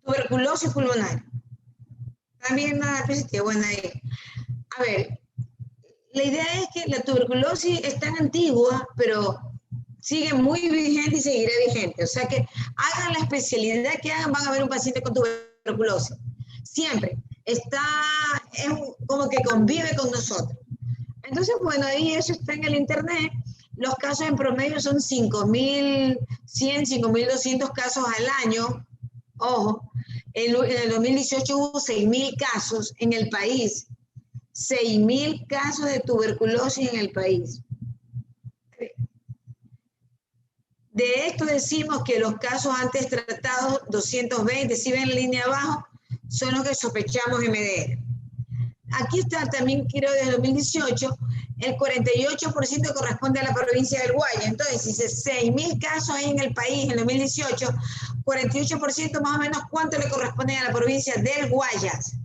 Tuberculosis pulmonar. También nada positivo. Bueno, ahí. A ver, la idea es que la tuberculosis es tan antigua, pero sigue muy vigente y seguirá vigente. O sea que hagan la especialidad que hagan, van a ver un paciente con tuberculosis. Siempre. Está, es como que convive con nosotros. Entonces, bueno, ahí eso está en el internet. Los casos en promedio son 5.100, 5.200 casos al año. Ojo, en el 2018 hubo 6.000 casos en el país. 6.000 casos de tuberculosis en el país. De esto decimos que los casos antes tratados, 220, si ven la línea abajo, son los que sospechamos MDR. Aquí está también, quiero desde 2018, el 48% corresponde a la provincia del Guayas. Entonces, si 6.000 casos hay en el país en 2018, 48% más o menos, ¿cuánto le corresponde a la provincia del Guayas?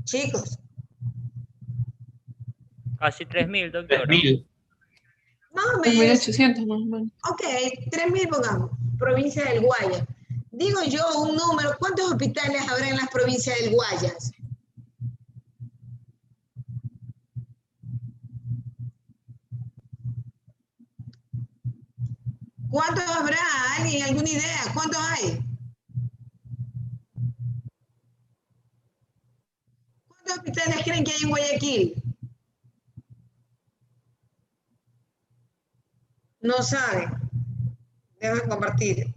Chicos. Casi 3.000, doctora. 3.000. Más o menos. 3.800 más o menos. Ok, 3.000 pongamos, provincia del Guayas. Digo yo un número, ¿cuántos hospitales habrá en las provincias del Guayas? ¿Cuántos habrá? ¿Alguien? ¿Alguna idea? ¿Cuántos hay? ¿Cuántos hospitales creen que hay en Guayaquil? No saben. Deben compartir.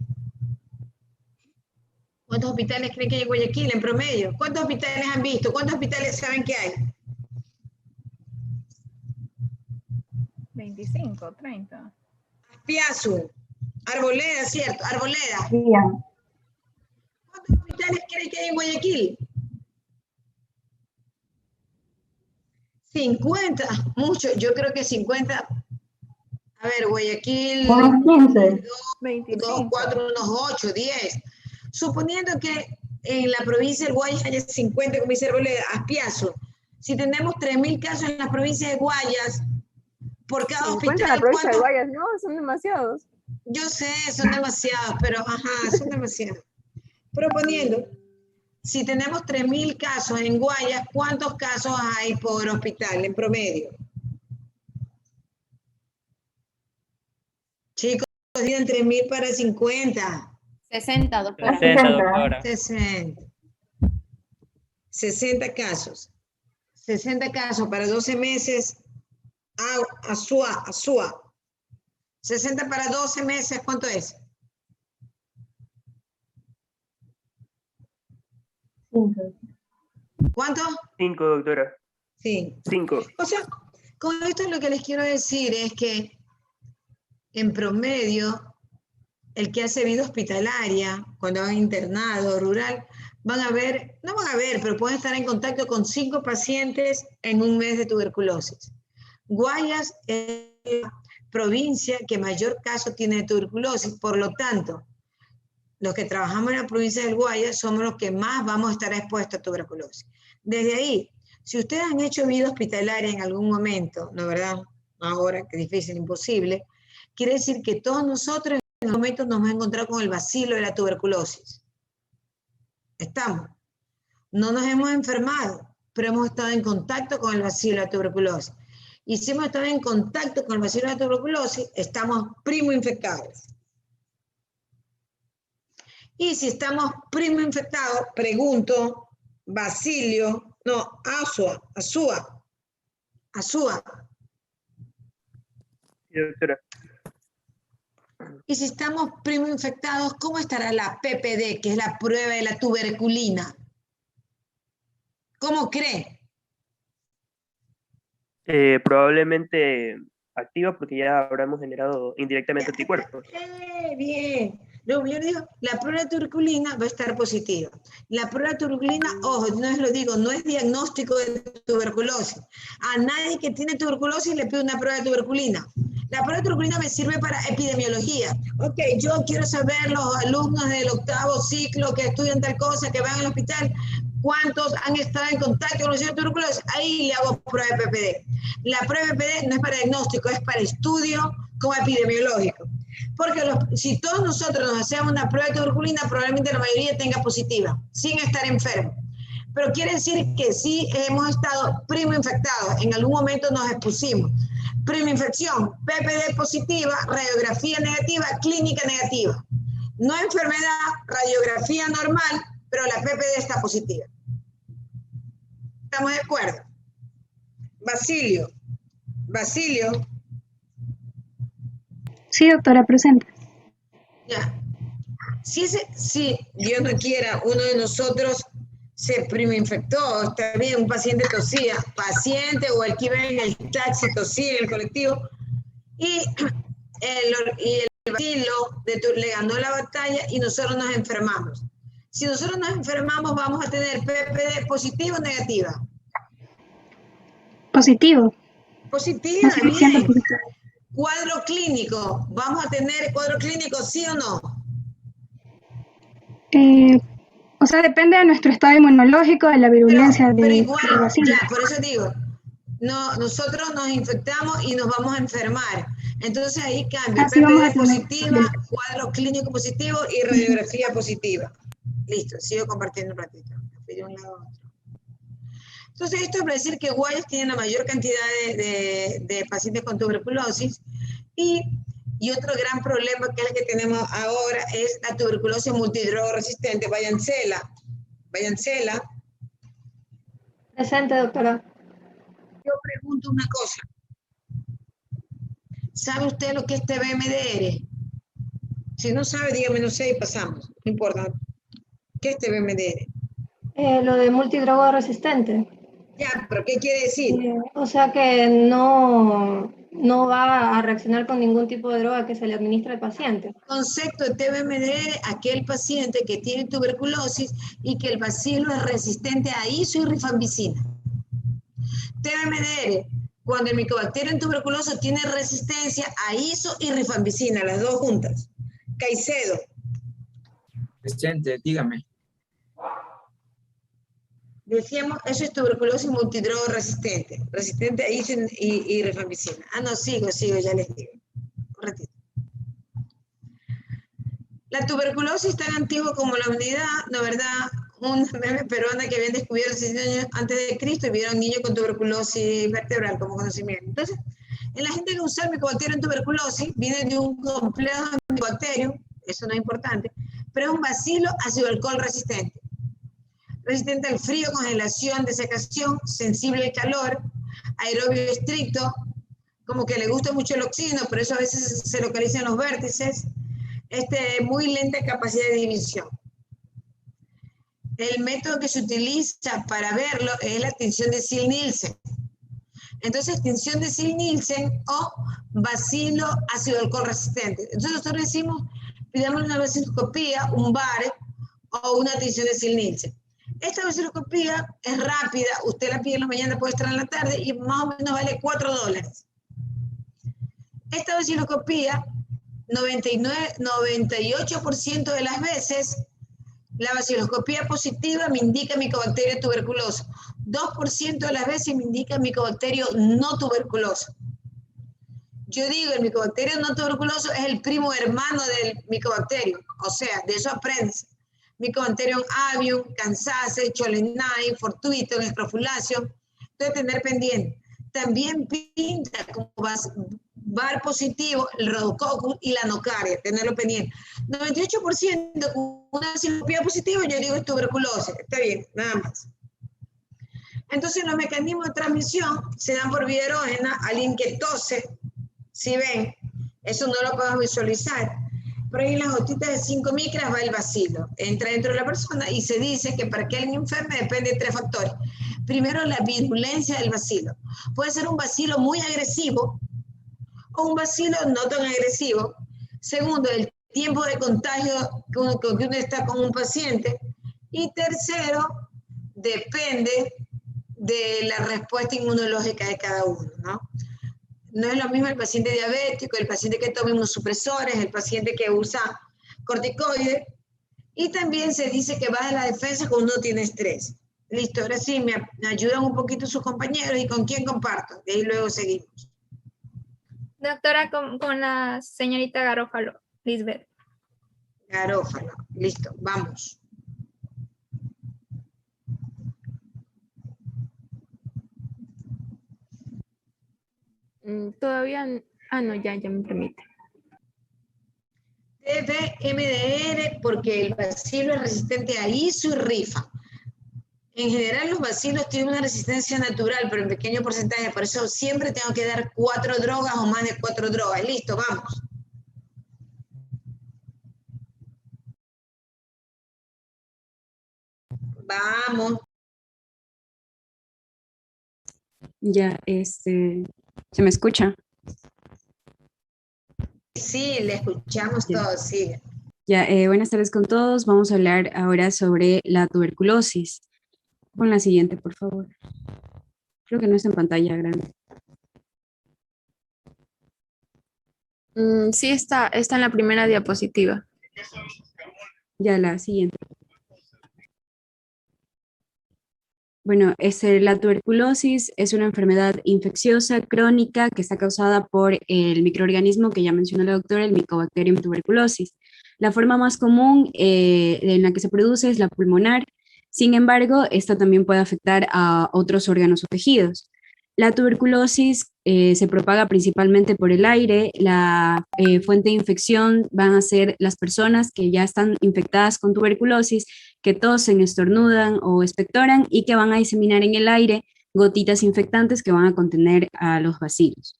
¿Cuántos hospitales creen que hay en Guayaquil en promedio? ¿Cuántos hospitales han visto? ¿Cuántos hospitales saben que hay? 25, 30. Piazu. Arboleda, ¿cierto? Arboleda. Sí. ¿Cuántos hospitales creen que hay en Guayaquil? 50, mucho, yo creo que 50. A ver, Guayaquil, Unos 15. 2, 4, unos 8, 10. Suponiendo que en la provincia del Guayas haya 50, como dice Arboleda, Aspiazo. Si tenemos 3.000 casos en la provincia de Guayas, por cada 50 hospital, en la provincia de ¿cuántos? Guayas, no, son demasiados. Yo sé, son demasiados, pero ajá, son demasiados. Proponiendo, si tenemos 3.000 casos en Guayas, ¿cuántos casos hay por hospital en promedio? Chicos, digan 3.000 para 50. 60, doctora. 60, doctora. 60. 60 casos. 60 casos para 12 meses. Asúa. 60 para 12 meses, ¿cuánto es? 5. ¿Cuánto? 5, doctora. Sí. 5. O sea, con esto lo que les quiero decir es que en promedio, el que hace vida hospitalaria, cuando van internado, rural, van a ver, no van a ver, pero pueden estar en contacto con 5 pacientes en un mes de tuberculosis. Guayas es la provincia que mayor caso tiene de tuberculosis, por lo tanto, los que trabajamos en la provincia del Guayas somos los que más vamos a estar expuestos a tuberculosis. Desde ahí, si ustedes han hecho vida hospitalaria en algún momento, ¿no verdad? Ahora, que es difícil, imposible, quiere decir que todos nosotros en algún momento nos hemos encontrado con el bacilo de la tuberculosis. Estamos. No nos hemos enfermado, pero hemos estado en contacto con el bacilo de la tuberculosis. Y si hemos estado en contacto con el bacilo de la tuberculosis, estamos primo infectados. Y si estamos primo infectados, pregunto, bacilio, no, asúa. Sí, doctora. Y si estamos primo infectados, ¿cómo estará la PPD, que es la prueba de la tuberculina? ¿Cómo cree? Probablemente activa porque ya habremos generado indirectamente anticuerpos. Bien. Luego yo digo, la prueba de tuberculina va a estar positiva. La prueba de tuberculina, ojo, no lo digo, no es diagnóstico de tuberculosis. A nadie que tiene tuberculosis le pido una prueba de tuberculina. La prueba de tuberculina me sirve para epidemiología. Ok, yo quiero saber los alumnos del 8º ciclo que estudian tal cosa, que van al hospital, cuántos han estado en contacto con los de tuberculosis. Ahí le hago prueba de PPD. La prueba de PPD no es para diagnóstico, es para estudio como epidemiológico. Porque si todos nosotros nos hacemos una prueba de tuberculina, probablemente la mayoría tenga positiva, sin estar enfermo. Pero quiere decir que sí hemos estado primo infectados, en algún momento nos expusimos. Prima infección, PPD positiva, radiografía negativa, clínica negativa. No enfermedad, radiografía normal, pero la PPD está positiva. ¿Estamos de acuerdo? Basilio. Sí, doctora, presente. Ya. Si Dios no quiera, uno de nosotros se primo-infectó, está bien, un paciente tosía, paciente o el que iba en el taxi tosía en el colectivo, y el bacilo le ganó la batalla y nosotros nos enfermamos. Si nosotros nos enfermamos, vamos a tener PPD positiva o negativa. Positivo. Positiva, No sigue siendo bien. positivo. Cuadro clínico, ¿vamos a tener cuadro clínico sí o no? O sea, depende de nuestro estado inmunológico, de la virulencia Pero del igual, bacilo. ya, por eso digo, no, nosotros nos infectamos y nos vamos a enfermar. Entonces ahí cambia, Así vamos a PPD tener positiva, cuadro clínico positivo y radiografía positiva. Listo, sigo compartiendo un ratito. Me fui de un lado a otro. Entonces esto es para decir que Guayas tiene la mayor cantidad de pacientes con tuberculosis y otro gran problema que es el que tenemos ahora es la tuberculosis multidroga resistente. Vayancela. Presente, doctora. Yo pregunto una cosa. ¿Sabe usted lo que es TBMDR? Si no sabe, dígame, no sé, y pasamos. No importa. ¿Qué es TBMDR? Lo de multidroga resistente. Ya, pero ¿qué quiere decir? O sea que no va a reaccionar con ningún tipo de droga que se le administra al paciente. Concepto de TBMDR, aquel paciente que tiene tuberculosis y que el bacilo es resistente a ISO y rifampicina. TBMDR, cuando el micobacterio tuberculoso tiene resistencia a ISO y rifampicina, las dos juntas. Caicedo. Presente, dígame. Decíamos, eso es tuberculosis multidroga resistente, resistente a ISO y rifampicina. Ah, no, sigo, ya les digo. Un ratito. La tuberculosis tan antigua como la humanidad, ¿no verdad? Una meme peruana que habían descubierto 600 años antes de Cristo y vieron niños con tuberculosis vertebral como conocimiento. Entonces, en la gente que usa el micobacterio en tuberculosis, viene de un complejo de micobacterio, eso no es importante, pero es un bacilo ácido alcohol resistente. Resistente al frío, congelación, desecación, sensible al calor, aerobio estricto, como que le gusta mucho el oxígeno, por eso a veces se localiza en los vértices, muy lenta capacidad de división. El método que se utiliza para verlo es la tinción de Ziehl-Neelsen. Entonces, tinción de Ziehl-Neelsen o bacilo ácido alcohol resistente. Entonces, nosotros decimos, pidamos una baciloscopía, un BAR o una tinción de Ziehl-Neelsen. Esta baciloscopía es rápida, usted la pide en la mañana, puede estar en la tarde y más o menos vale $4. Esta baciloscopía, 98% de las veces, la baciloscopía positiva me indica micobacterio tuberculoso. 2% de las veces me indica micobacterio no tuberculoso. Yo digo, el micobacterio no tuberculoso es el primo hermano del micobacterio. O sea, de eso aprendes. Mycobacterium avium, Kansase, Chollenai, Fortuitum, Scrofulaceum. Entonces, tener pendiente. También pinta como VAR positivo, el Rhodococcus y la nocaria, tenerlo pendiente. 98% con una baciloscopía positiva, yo digo es tuberculosis. Está bien, nada más. Entonces, los mecanismos de transmisión se dan por vía erógena, alguien que tose, si ven, eso no lo podemos visualizar. Pero ahí en las gotitas de 5 micras va el bacilo, entra dentro de la persona y se dice que para que alguien enferme depende de 3 factores. Primero, la virulencia del bacilo. Puede ser un bacilo muy agresivo o un bacilo no tan agresivo. Segundo, el tiempo de contagio con que uno está con un paciente. Y tercero, depende de la respuesta inmunológica de cada uno, ¿no? No es lo mismo el paciente diabético, el paciente que toma inmunosupresores, el paciente que usa corticoides. Y también se dice que baja la defensa cuando uno tiene estrés. Listo, ahora sí, me ayudan un poquito sus compañeros y con quién comparto. De ahí luego seguimos. Doctora, con la señorita Garófalo, Lisbeth. Garófalo. Listo, vamos. Todavía, no, ya me permite. TBMDR porque el bacilo es resistente a ISO y rifa. En general los bacilos tienen una resistencia natural, pero en pequeño porcentaje, por eso siempre tengo que dar 4 drogas o más de 4 drogas. Listo, vamos. Vamos. Ya, ¿se me escucha? Sí, le escuchamos Ya. todos, sí. Ya, buenas tardes con todos. Vamos a hablar ahora sobre la tuberculosis. Con la siguiente, por favor. Creo que no está en pantalla grande. Sí, está en la primera diapositiva. Ya, la siguiente. Bueno, la tuberculosis es una enfermedad infecciosa crónica que está causada por el microorganismo que ya mencionó la doctora, el Mycobacterium tuberculosis. La forma más común en la que se produce es la pulmonar. Sin embargo, esta también puede afectar a otros órganos o tejidos. La tuberculosis se propaga principalmente por el aire. La fuente de infección van a ser las personas que ya están infectadas con tuberculosis, que tosen, estornudan o expectoran y que van a diseminar en el aire gotitas infectantes que van a contener a los bacilos.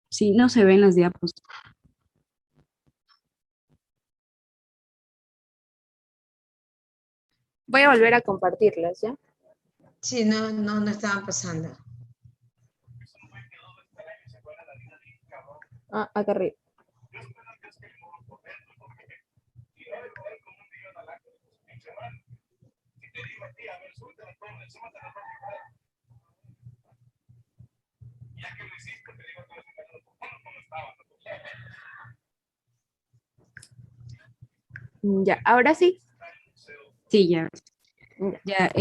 Sí, no se ven las diapositivas. Voy a volver a compartirlas, ¿ya? Sí, no estaban pasando. Acá arriba. Ya, ahora sí. Sí, ya. Ya,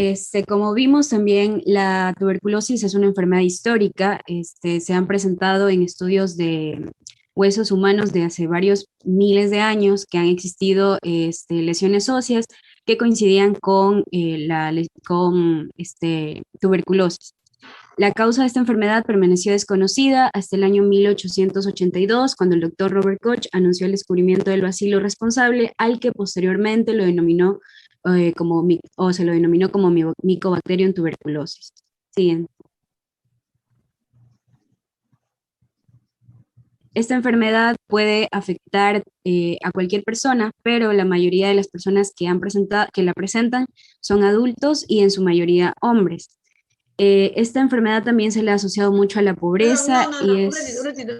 como vimos también, la tuberculosis es una enfermedad histórica. Se han presentado en estudios de huesos humanos de hace varios miles de años que han existido lesiones óseas que coincidían con tuberculosis. La causa de esta enfermedad permaneció desconocida hasta el año 1882, cuando el doctor Robert Koch anunció el descubrimiento del bacilo responsable, al que posteriormente lo denominó se lo denominó como Mycobacterium tuberculosis. Siguiente. Esta enfermedad puede afectar a cualquier persona, pero la mayoría de las personas que la presentan son adultos y en su mayoría hombres. Esta enfermedad también se le ha asociado mucho a la pobreza. Un ratito.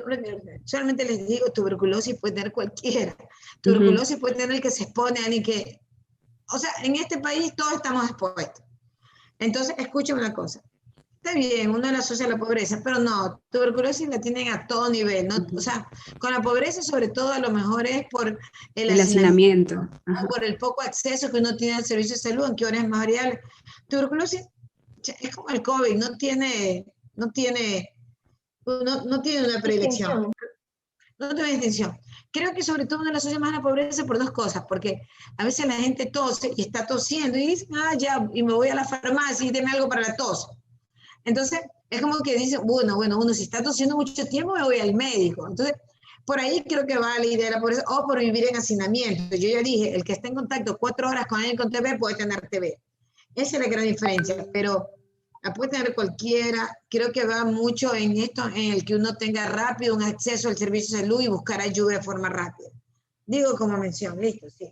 Solamente les digo, tuberculosis puede tener cualquiera. Tuberculosis puede tener el que se expone a alguien que... O sea, en este país todos estamos expuestos. Entonces, escúchame una cosa. Está bien, uno le asocia a la pobreza, pero no, tuberculosis la tienen a todo nivel, ¿no? O sea, con la pobreza sobre todo a lo mejor es por el hacinamiento. O por el poco acceso que uno tiene al servicio de salud, en que ahora es más variable. Tuberculosis es como el COVID, no tiene una predilección. No tiene distinción. Creo que sobre todo uno le asocia más a la pobreza por dos cosas, porque a veces la gente tose y está tosiendo y dice, ya, y me voy a la farmacia y deme algo para la tos. Entonces, es como que dice, bueno, uno si está tosiendo mucho tiempo me voy al médico. Entonces, por ahí creo que va la idea de la pobreza, o por vivir en hacinamiento. Yo ya dije, el que está en contacto 4 horas con alguien con TB puede tener TB. Esa es la gran diferencia, pero la puede tener cualquiera. Creo que va mucho en esto, en el que uno tenga rápido un acceso al servicio de salud y buscar ayuda de forma rápida. Digo como mención, listo, sí.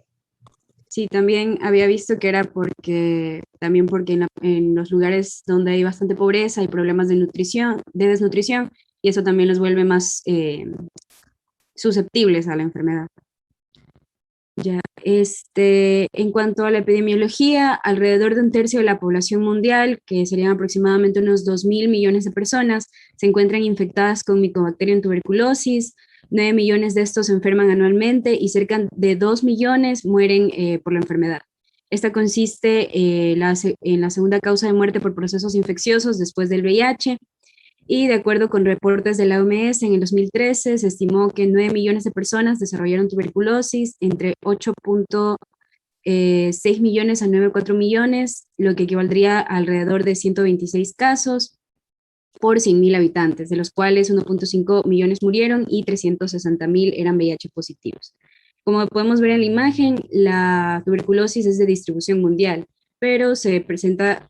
Sí, también había visto que era porque en los lugares donde hay bastante pobreza hay problemas de desnutrición, y eso también los vuelve más susceptibles a la enfermedad. Ya, en cuanto a la epidemiología, alrededor de 1/3 de la población mundial, que serían aproximadamente unos 2.000 millones de personas, se encuentran infectadas con Mycobacterium tuberculosis. 9 millones de estos se enferman anualmente y cerca de 2 millones mueren por la enfermedad. Esta consiste en la segunda causa de muerte por procesos infecciosos después del VIH, y de acuerdo con reportes de la OMS, en el 2013 se estimó que 9 millones de personas desarrollaron tuberculosis, entre 8.6 millones a 9,4 millones, lo que equivaldría a alrededor de 126 casos por 100.000 habitantes, de los cuales 1.5 millones murieron y 360.000 eran VIH positivos. Como podemos ver en la imagen, la tuberculosis es de distribución mundial, pero se presenta,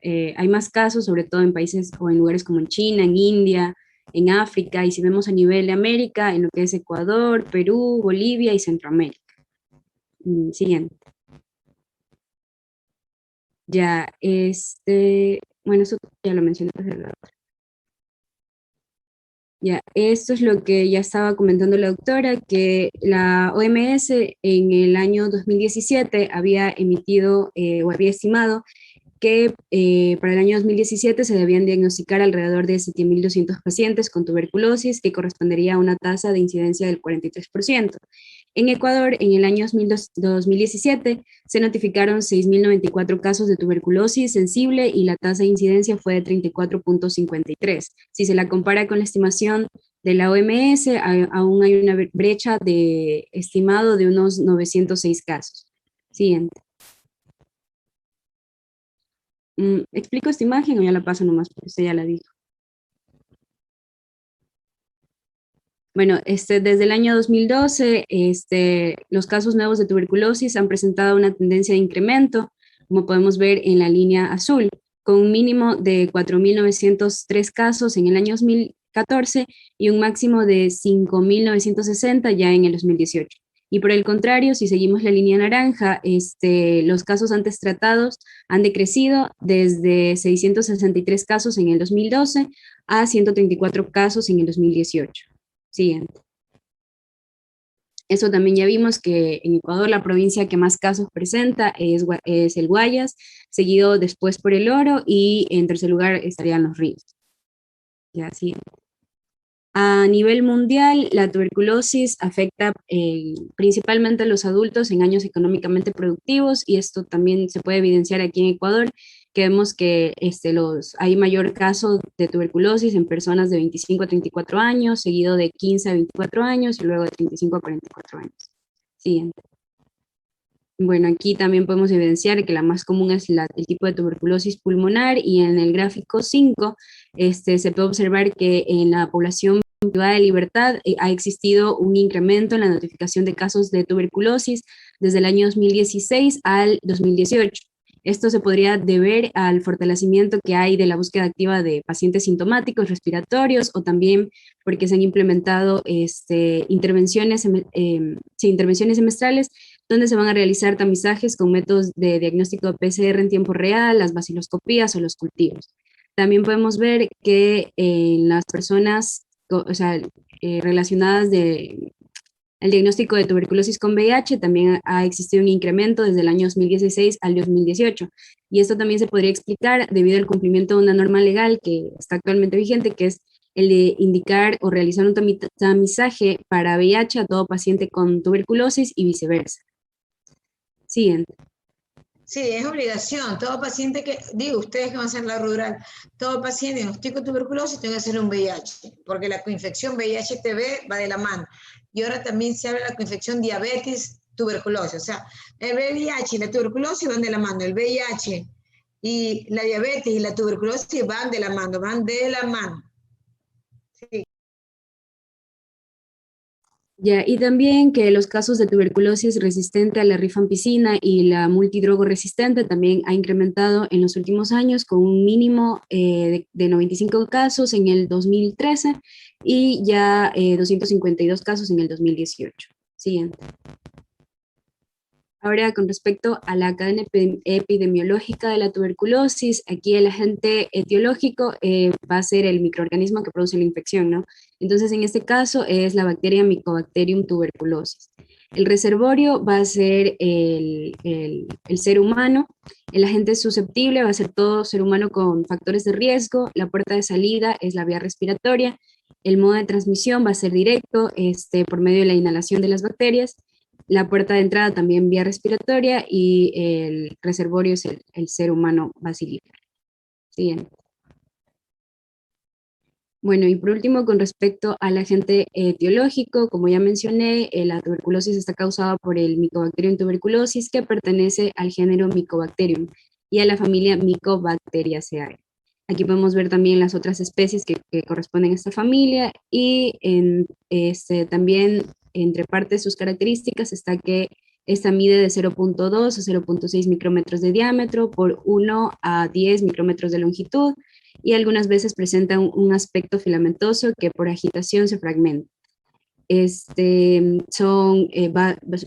hay más casos, sobre todo en países o en lugares como en China, en India, en África, y si vemos a nivel de América, en lo que es Ecuador, Perú, Bolivia y Centroamérica. Siguiente. Ya, bueno, eso ya lo mencioné. Ya, esto es lo que ya estaba comentando la doctora, que la OMS en el año 2017 había emitido o había estimado que para el año 2017 se debían diagnosticar alrededor de 7.200 pacientes con tuberculosis, que correspondería a una tasa de incidencia del 43%. En Ecuador, en el año 2017, se notificaron 6.094 casos de tuberculosis sensible y la tasa de incidencia fue de 34.53. Si se la compara con la estimación de la OMS, aún hay una brecha de estimado de unos 906 casos. Siguiente. ¿Explico esta imagen o ya la paso nomás? Porque usted ya la dijo. Bueno, desde el año 2012, los casos nuevos de tuberculosis han presentado una tendencia de incremento, como podemos ver en la línea azul, con un mínimo de 4.903 casos en el año 2014 y un máximo de 5.960 ya en el 2018. Y por el contrario, si seguimos la línea naranja, los casos antes tratados han decrecido desde 663 casos en el 2012 a 134 casos en el 2018. Siguiente. Eso también ya vimos que en Ecuador la provincia que más casos presenta es el Guayas, seguido después por el Oro y en tercer lugar estarían los Ríos. Ya, siguiente. A nivel mundial, la tuberculosis afecta principalmente a los adultos en años económicamente productivos, y esto también se puede evidenciar aquí en Ecuador, que vemos que hay mayor caso de tuberculosis en personas de 25 a 34 años, seguido de 15 a 24 años y luego de 35 a 44 años. Siguiente. Bueno, aquí también podemos evidenciar que la más común es el tipo de tuberculosis pulmonar, y en el gráfico 5 se puede observar que en la población privada de libertad ha existido un incremento en la notificación de casos de tuberculosis desde el año 2016 al 2018. Esto se podría deber al fortalecimiento que hay de la búsqueda activa de pacientes sintomáticos respiratorios, o también porque se han implementado intervenciones semestrales donde se van a realizar tamizajes con métodos de diagnóstico de PCR en tiempo real, las baciloscopías o los cultivos. También podemos ver que en las personas relacionadas al diagnóstico de tuberculosis con VIH también ha existido un incremento desde el año 2016 al 2018. Y esto también se podría explicar debido al cumplimiento de una norma legal que está actualmente vigente, que es el de indicar o realizar un tamizaje para VIH a todo paciente con tuberculosis y viceversa. Siguiente. Sí, es obligación. Todo paciente ustedes que van a hacer la rural, todo paciente diagnosticado de tuberculosis tiene que hacer un VIH, porque la coinfección VIH-TB va de la mano. Y ahora también se habla de la coinfección diabetes, tuberculosis. O sea, el VIH y la tuberculosis van de la mano. El VIH y la diabetes y la tuberculosis van de la mano, Sí. Ya, y también que los casos de tuberculosis resistente a la rifampicina y la multidrogoresistente también ha incrementado en los últimos años, con un mínimo de 95 casos en el 2013 y ya 252 casos en el 2018. Siguiente. Ahora, con respecto a la cadena epidemiológica de la tuberculosis, aquí el agente etiológico va a ser el microorganismo que produce la infección, ¿no? Entonces, en este caso es la bacteria Mycobacterium tuberculosis. El reservorio va a ser el ser humano. El agente susceptible va a ser todo ser humano con factores de riesgo. La puerta de salida es la vía respiratoria. El modo de transmisión va a ser directo, por medio de la inhalación de las bacterias. La puerta de entrada también vía respiratoria y el reservorio es el ser humano basilífero. Siguiente. Bueno, y por último, con respecto al agente etiológico, como ya mencioné, la tuberculosis está causada por el Mycobacterium tuberculosis, que pertenece al género Mycobacterium y a la familia Mycobacteriaceae. Aquí podemos ver también las otras especies que corresponden a esta familia y también entre parte de sus características está que esta mide de 0.2 a 0.6 micrómetros de diámetro por 1 a 10 micrómetros de longitud, y algunas veces presentan un aspecto filamentoso que por agitación se fragmenta. Son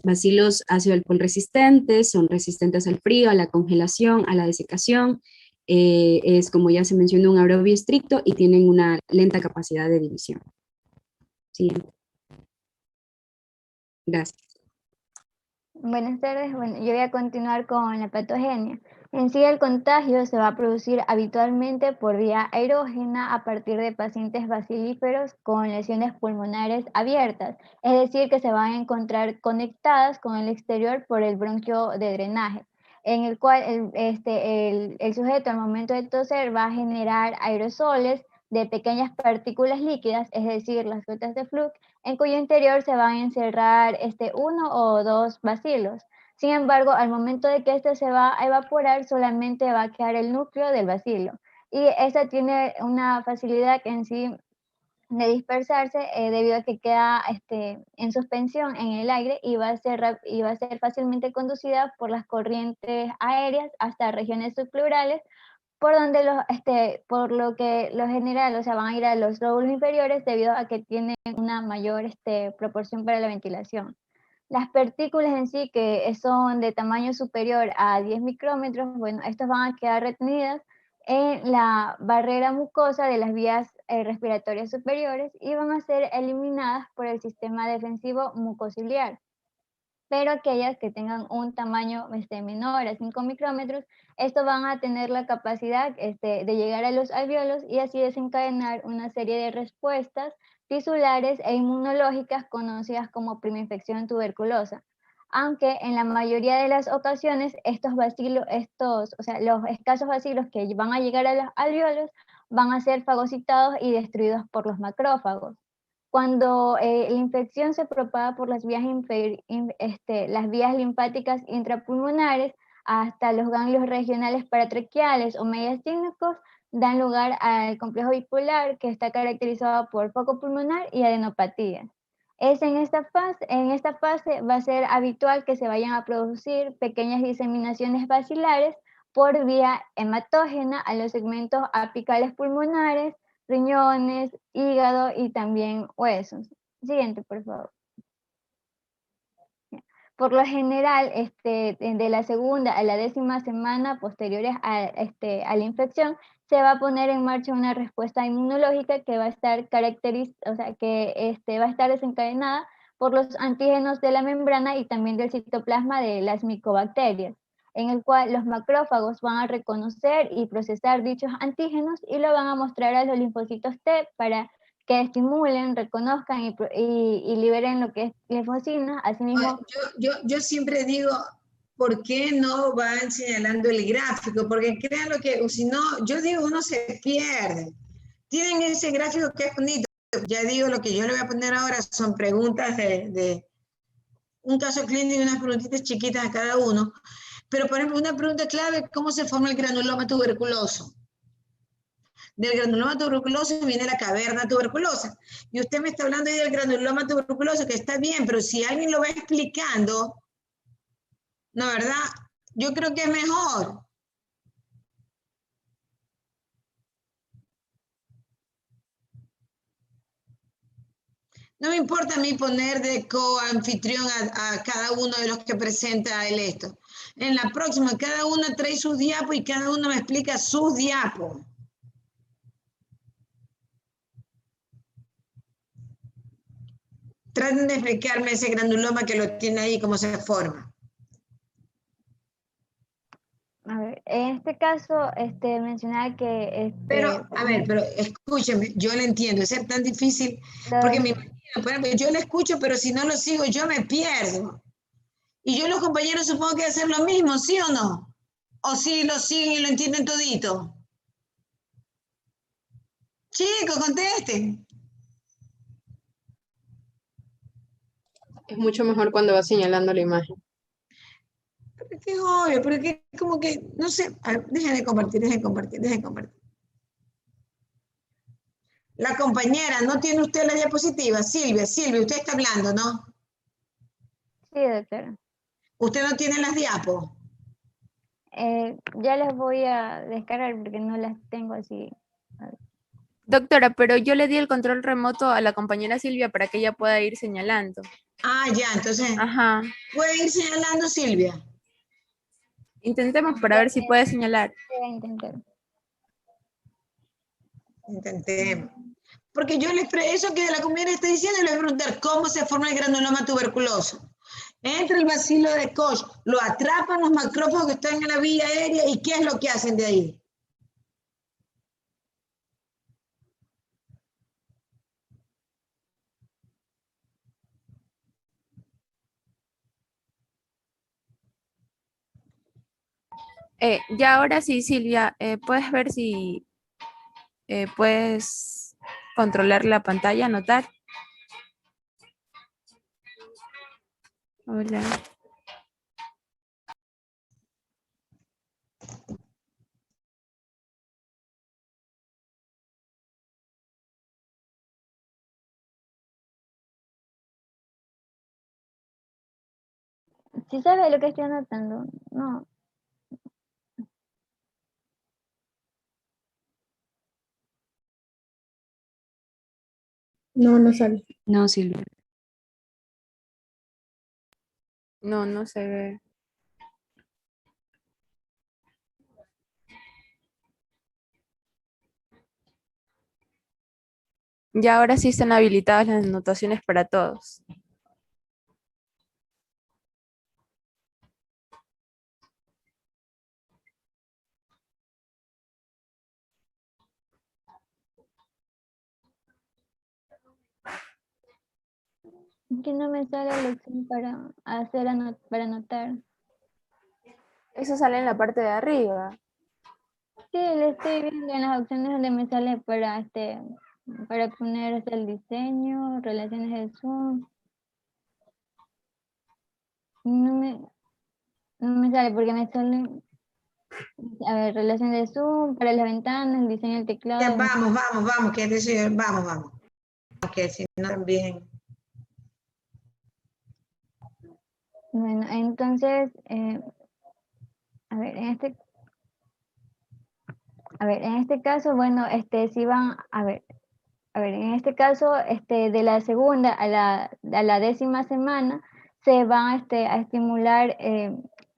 bacilos ácido alcohol resistentes, son resistentes al frío, a la congelación, a la desecación. Es, como ya se mencionó, un aerobio estricto y tienen una lenta capacidad de división. Siguiente. Gracias. Buenas tardes. Bueno, yo voy a continuar con la patogenia. En sí, el contagio se va a producir habitualmente por vía aerógena a partir de pacientes bacilíferos con lesiones pulmonares abiertas, es decir, que se van a encontrar conectadas con el exterior por el bronquio de drenaje, en el cual el sujeto al momento de toser va a generar aerosoles de pequeñas partículas líquidas, es decir, las gotas de flux, en cuyo interior se van a encerrar uno o dos bacilos. Sin embargo, al momento de que este se va a evaporar, solamente va a quedar el núcleo del bacilo. Y esta tiene una facilidad en sí de dispersarse debido a que queda en suspensión en el aire y va a ser fácilmente conducida por las corrientes aéreas hasta regiones subpleurales, por donde por lo que lo general, van a ir a los lóbulos inferiores debido a que tienen una mayor proporción para la ventilación. Las partículas en sí, que son de tamaño superior a 10 micrómetros, bueno, estas van a quedar retenidas en la barrera mucosa de las vías respiratorias superiores y van a ser eliminadas por el sistema defensivo mucociliar. Pero aquellas que tengan un tamaño menor a 5 micrómetros, estos van a tener la capacidad de llegar a los alvéolos y así desencadenar una serie de respuestas tisulares e inmunológicas conocidas como prima-infección tuberculosa. Aunque en la mayoría de las ocasiones los escasos bacilos que van a llegar a los alvéolos van a ser fagocitados y destruidos por los macrófagos. Cuando la infección se propaga por las vías linfáticas intrapulmonares hasta los ganglios regionales paratraqueales o mediastínicos, dan lugar al complejo bipolar, que está caracterizado por foco pulmonar y adenopatía. En esta fase va a ser habitual que se vayan a producir pequeñas diseminaciones bacilares por vía hematógena a los segmentos apicales pulmonares, riñones, hígado y también huesos. Siguiente, por favor. Por lo general, de la segunda a la 10ª semana posteriores a la infección, se va a poner en marcha una respuesta inmunológica que va a estar va a estar desencadenada por los antígenos de la membrana y también del citoplasma de las micobacterias, en el cual los macrófagos van a reconocer y procesar dichos antígenos y lo van a mostrar a los linfocitos T para que estimulen, reconozcan y liberen lo que es linfocinas. Asimismo, yo siempre digo, ¿por qué no van señalando el gráfico? Porque créanlo que, si no, yo digo, uno se pierde. Tienen ese gráfico que es bonito. Ya digo, lo que yo le voy a poner ahora son preguntas de un caso clínico y unas preguntitas chiquitas a cada uno. Pero, por ejemplo, una pregunta clave, ¿cómo se forma el granuloma tuberculoso? Del granuloma tuberculoso viene la caverna tuberculosa. Y usted me está hablando ahí del granuloma tuberculoso, que está bien, pero si alguien lo va explicando, ¿no, verdad? Yo creo que es mejor. No me importa a mí poner de coanfitrión a cada uno de los que presenta el esto. En la próxima, cada uno trae sus diapos y cada uno me explica sus diapos. Traten de explicarme ese granuloma que lo tiene ahí, cómo se forma. A ver, en este caso, mencionaba que... Pero, a ver, pero escúcheme, yo le entiendo, es tan difícil, porque me imagino, por ejemplo, yo le escucho, pero si no lo sigo, yo me pierdo. Y yo los compañeros supongo que hacen lo mismo, ¿sí o no? ¿O sí lo siguen y lo entienden todito? Chicos, contesten. Es mucho mejor cuando vas señalando la imagen. Pero es que es obvio, pero es que como que, no sé, a ver, dejen de compartir. La compañera, ¿no tiene usted la diapositiva? Silvia, usted está hablando, ¿no? Sí, doctora. ¿Usted no tiene las diapos? Ya las voy a descargar porque no las tengo así. Doctora, pero yo le di el control remoto a la compañera Silvia para que ella pueda ir señalando. Ah, ya, entonces, Ajá. ¿puede ir señalando, Silvia? Intentemos para ver si puede señalar. Voy a intentar. Intentemos. Porque yo eso que la compañera está diciendo, le voy a preguntar cómo se forma el granuloma tuberculoso. Entra el bacilo de Koch, lo atrapan los macrófagos que están en la vía aérea y ¿qué es lo que hacen de ahí? Ya ahora sí, Silvia, puedes ver si puedes controlar la pantalla, anotar. Hola. ¿Sí sabe lo que estoy anotando? No. No, no sale. No, Silvia. No, no se ve. Ya ahora sí están habilitadas las anotaciones para todos. Que no me sale la opción para hacer para anotar. Eso sale en la parte de arriba. Sí, le estoy viendo en las opciones donde me sale para poner el diseño, relaciones de Zoom. No me sale porque me sale, a ver, relación de Zoom, para las ventanas, el diseño del teclado. Ya, vamos, que vamos. Que si no también. Bueno, entonces, a ver, en este caso, bueno, si van, en este caso, de la segunda a la 10ª semana, se van a estimular,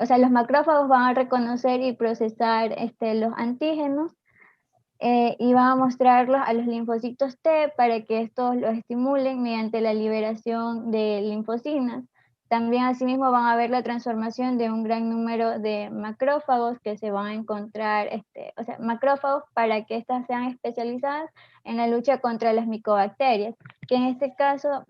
o sea, los macrófagos van a reconocer y procesar los antígenos y van a mostrarlos a los linfocitos T para que estos los estimulen mediante la liberación de linfocinas. También asimismo van a ver la transformación de un gran número de macrófagos que se van a encontrar, o sea, macrófagos para que éstas sean especializadas en la lucha contra las micobacterias, que en este caso,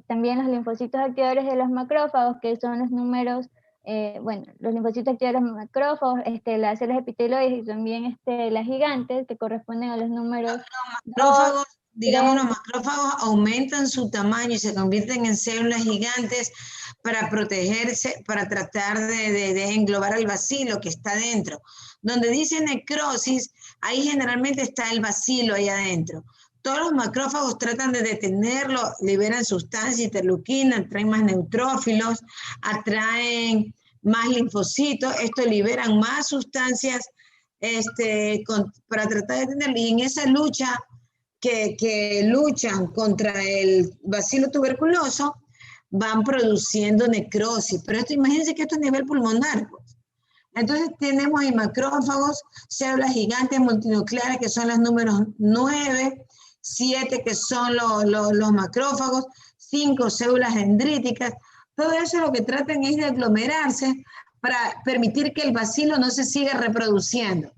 también los linfocitos activadores de los macrófagos, que son los números, los linfocitos activadores de los macrófagos, las células epitelioides y también las gigantes, que corresponden a los números... Macrófagos, digamos, los macrófagos aumentan su tamaño y se convierten en células gigantes para protegerse, para tratar de englobar al bacilo que está dentro. Donde dice necrosis, ahí generalmente está el bacilo ahí adentro. Todos los macrófagos tratan de detenerlo, liberan sustancias, interleuquina, atraen más neutrófilos, atraen más linfocitos, esto liberan más sustancias para tratar de detenerlo. Y en esa lucha que luchan contra el bacilo tuberculoso, van produciendo necrosis. Pero esto, imagínense que esto es a nivel pulmonar. Pues. Entonces tenemos ahí macrófagos, células gigantes multinucleares, que son los números 9, 7 que son los macrófagos, 5 células dendríticas. Todo eso lo que tratan es de aglomerarse para permitir que el bacilo no se siga reproduciendo.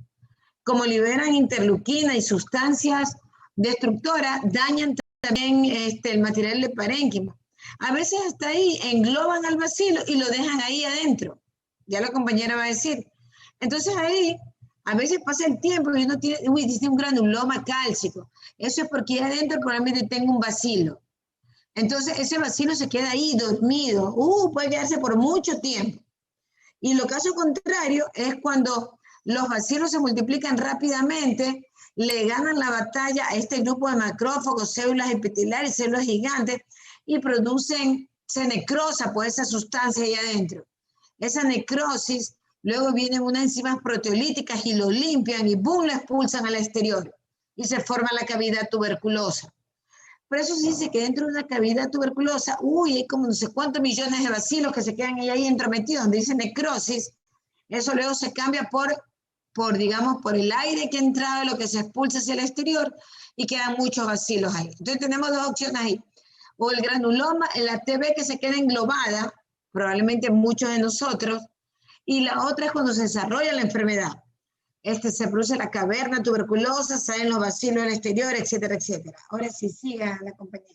Como liberan interleuquina y sustancias destructoras, dañan también el material de parénquima. A veces hasta ahí engloban al bacilo y lo dejan ahí adentro. Ya la compañera va a decir. Entonces ahí, a veces pasa el tiempo y uno tiene, uy, dice un granuloma cálcico. Eso es porque ahí adentro probablemente tengo un bacilo. Entonces ese bacilo se queda ahí dormido. Puede quedarse por mucho tiempo. Y lo caso contrario es cuando los bacilos se multiplican rápidamente, le ganan la batalla a este grupo de macrófagos, células epiteliales, células gigantes, y producen, se necrosa por esa sustancia ahí adentro. Esa necrosis, luego vienen unas enzimas proteolíticas y lo limpian y ¡boom!, lo expulsan al exterior y se forma la cavidad tuberculosa. Por eso se dice que dentro de una cavidad tuberculosa, hay como no sé cuántos millones de bacilos que se quedan ahí entrometidos, donde dice necrosis. Eso luego se cambia digamos, por el aire que entraba, lo que se expulsa hacia el exterior, y quedan muchos bacilos ahí. Entonces tenemos dos opciones ahí. O el granuloma, la TB que se queda englobada, probablemente muchos de nosotros, y la otra es cuando se desarrolla la enfermedad. Se produce la caverna tuberculosa, salen los bacilos al exterior, etcétera, etcétera. Ahora sí, siga la compañera.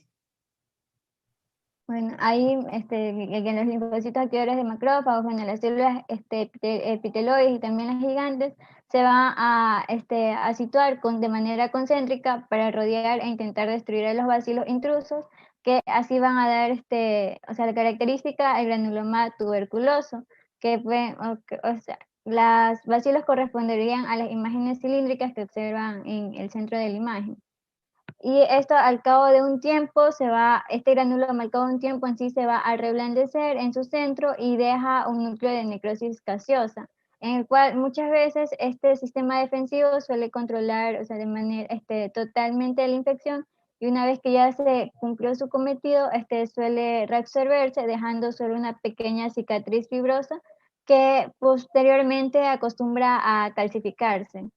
Bueno, ahí en los linfocitos activadores de macrófagos, bueno, las células epiteloides y también las gigantes se van a situar de manera concéntrica para rodear e intentar destruir a los bacilos intrusos, que así van a dar la característica del granuloma tuberculoso, que los bacilos corresponderían a las imágenes cilíndricas que observan en el centro de la imagen. Y esto al cabo de un tiempo este granuloma al cabo de un tiempo en sí se va a reblandecer en su centro y deja un núcleo de necrosis gaseosa, en el cual muchas veces este sistema defensivo suele controlar, de manera totalmente la infección, y una vez que ya se cumplió su cometido, suele reabsorberse, dejando solo una pequeña cicatriz fibrosa que posteriormente acostumbra a calcificarse.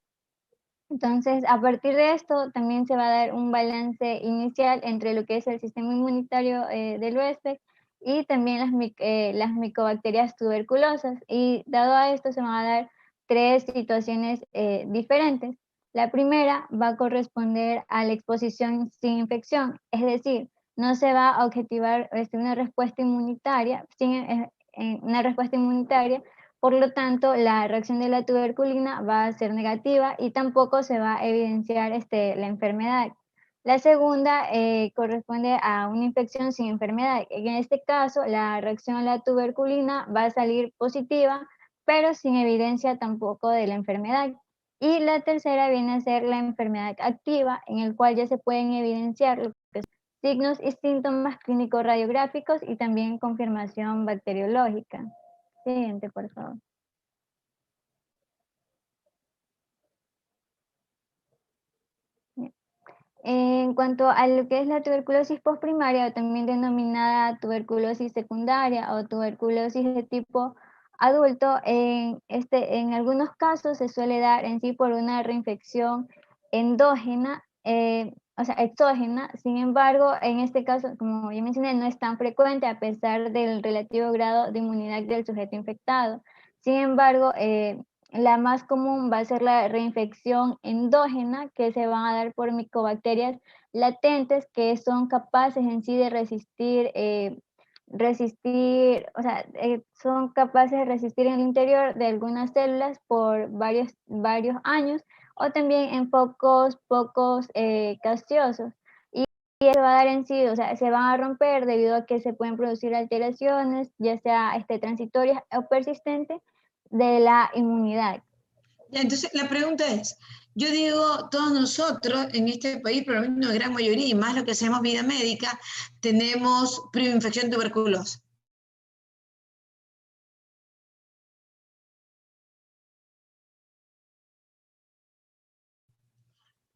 Entonces, a partir de esto, también se va a dar un balance inicial entre lo que es el sistema inmunitario del huésped y también las micobacterias tuberculosas. Y dado a esto, se van a dar tres situaciones diferentes. La primera va a corresponder a la exposición sin infección, es decir, no se va a objetivar una respuesta inmunitaria, por lo tanto, la reacción de la tuberculina va a ser negativa y tampoco se va a evidenciar la enfermedad. La segunda corresponde a una infección sin enfermedad. En este caso, la reacción a la tuberculina va a salir positiva, pero sin evidencia tampoco de la enfermedad. Y la tercera viene a ser la enfermedad activa, en el cual ya se pueden evidenciar lo que son signos y síntomas clínicos radiográficos y también confirmación bacteriológica. Siguiente, por favor. En cuanto a lo que es la tuberculosis postprimaria, o también denominada tuberculosis secundaria o tuberculosis de tipo adulto, en algunos casos se suele dar en sí por una reinfección endógena, exógena. Sin embargo, en este caso, como ya mencioné, no es tan frecuente a pesar del relativo grado de inmunidad del sujeto infectado. Sin embargo, la más común va a ser la reinfección endógena, que se van a dar por micobacterias latentes que son capaces en sí de son capaces de resistir en el interior de algunas células por varios años, o también en focos gaseosos. Y se va a dar en sí, se van a romper debido a que se pueden producir alteraciones, ya sea transitorias o persistentes, de la inmunidad. Ya, entonces la pregunta es, yo digo, todos nosotros en este país, probablemente una gran mayoría, y más lo que hacemos vida médica, tenemos preinfección tuberculosa.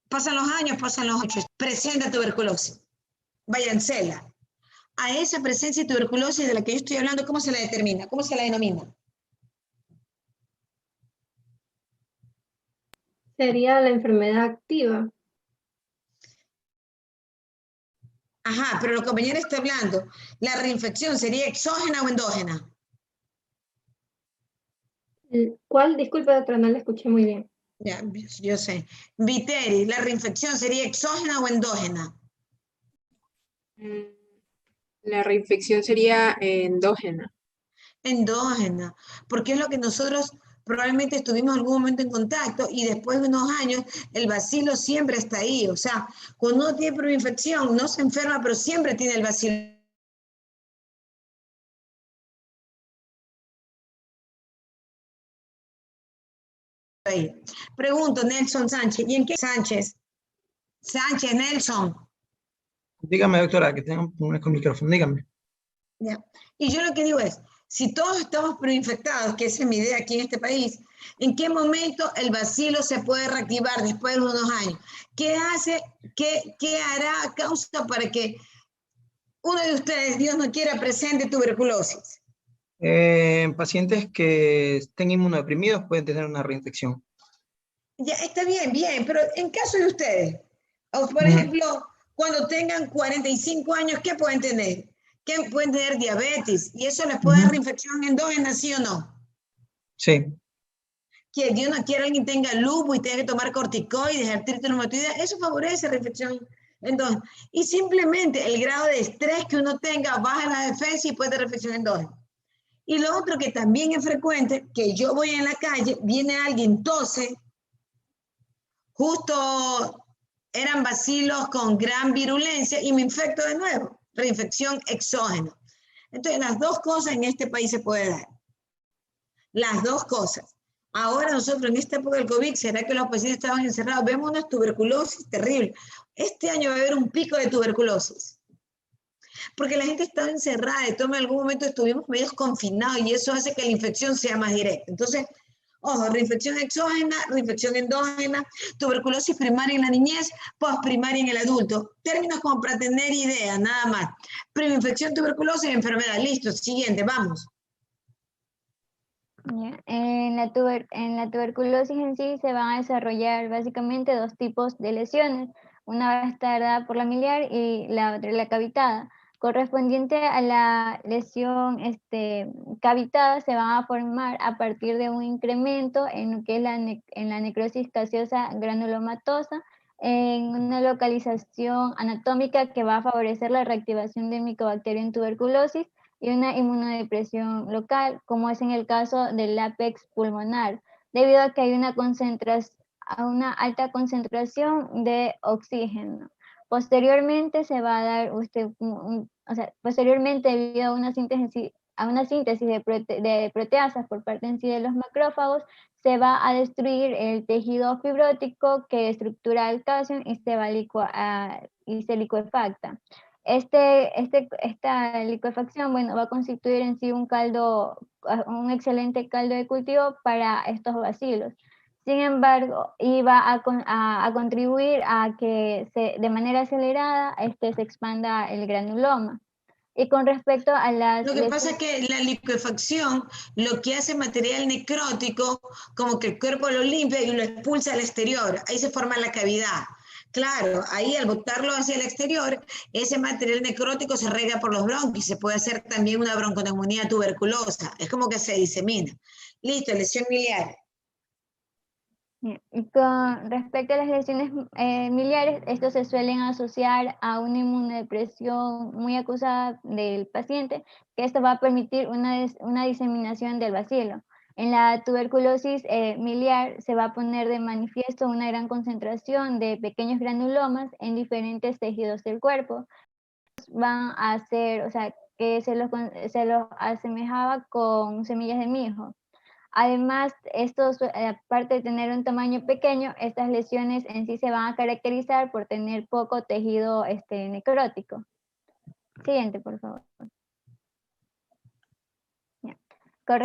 Pasan los años, pasan los 8, presenta tuberculosis. Váyansela. A esa presencia de tuberculosis de la que yo estoy hablando, ¿cómo se la determina? ¿Cómo se la denomina? Sería la enfermedad activa. Ajá, pero la compañera está hablando, ¿la reinfección sería exógena o endógena? ¿Cuál? Disculpe, doctora, no la escuché muy bien. Ya, yo sé. Viteri, ¿la reinfección sería exógena o endógena? La reinfección sería endógena. Endógena, porque es lo que nosotros probablemente estuvimos en algún momento en contacto y después de unos años el bacilo siempre está ahí. O sea, cuando uno tiene proinfección no se enferma, pero siempre tiene el bacilo ahí. Pregunto, Nelson Sánchez, ¿y en qué Sánchez? Sánchez, Nelson. Dígame, doctora, que tengo problemas con el micrófono, dígame. Ya. Y yo lo que digo es, si todos estamos proinfectados, que esa es mi idea aquí en este país, ¿en qué momento el bacilo se puede reactivar después de unos años? ¿Qué hace, qué hará causa para que uno de ustedes, Dios no quiera, presente tuberculosis? Pacientes que estén inmunodeprimidos pueden tener una reinfección. Ya, está bien, bien, pero en caso de ustedes, o por ejemplo, cuando tengan 45 años, ¿qué pueden tener? ¿Qué pueden tener? Diabetes, y eso les puede dar reinfección endógena, ¿sí o no? Sí. Que Dios no quiera alguien tenga lupus y tenga que tomar corticoides, artritis reumatoide, eso favorece reinfección endógena. Y simplemente el grado de estrés que uno tenga baja la defensa y puede tener reinfección endógena. Y lo otro que también es frecuente, que yo voy en la calle, viene alguien, tose, justo eran bacilos con gran virulencia y me infecto de nuevo, reinfección exógena. Entonces, las dos cosas en este país se puede dar. Las dos cosas. Ahora nosotros en esta época del COVID, ¿será que los pacientes estaban encerrados? Vemos una tuberculosis terrible. Este año va a haber un pico de tuberculosis. Porque la gente estaba encerrada, en algún momento estuvimos medio confinados y eso hace que la infección sea más directa. Entonces, ojo, reinfección exógena, reinfección endógena, tuberculosis primaria en la niñez, postprimaria en el adulto. Términos como para tener idea, nada más. Preinfección, tuberculosis, enfermedad. Listo, siguiente, vamos. En la tuberculosis en sí se van a desarrollar básicamente dos tipos de lesiones. Una va a estar dada por la miliar y la otra la cavitada. Correspondiente a la lesión cavitada se van a formar a partir de un incremento en lo que es en la necrosis gaseosa granulomatosa, en una localización anatómica que va a favorecer la reactivación del Mycobacterium tuberculosis y una inmunodepresión local, como es en el caso del látex pulmonar, debido a que hay una alta concentración de oxígeno. Posteriormente se va a dar, posteriormente debido a una síntesis de proteasas por parte en sí de los macrófagos, se va a destruir el tejido fibrótico que estructura el calcio y se licuefacta. Esta licuefacción, bueno, va a constituir en sí un excelente caldo de cultivo para estos bacilos. Sin embargo, iba a contribuir a que de manera acelerada se expanda el granuloma. Y con respecto a las... Lo que pasa es que la licuefacción lo que hace material necrótico, como que el cuerpo lo limpia y lo expulsa al exterior. Ahí se forma la cavidad. Claro, ahí al botarlo hacia el exterior, ese material necrótico se rega por los bronquios. Se puede hacer también una bronconeumonía tuberculosa. Es como que se disemina. Listo, lesión miliar. Y con respecto a las lesiones miliares, estos se suelen asociar a una inmunodepresión muy acusada del paciente, que esto va a permitir una diseminación del bacilo. En la tuberculosis miliar se va a poner de manifiesto una gran concentración de pequeños granulomas en diferentes tejidos del cuerpo. Van a ser, que se los asemejaba con semillas de mijo. Además, aparte de tener un tamaño pequeño, estas lesiones en sí se van a caracterizar por tener poco tejido necrótico. Siguiente, por favor.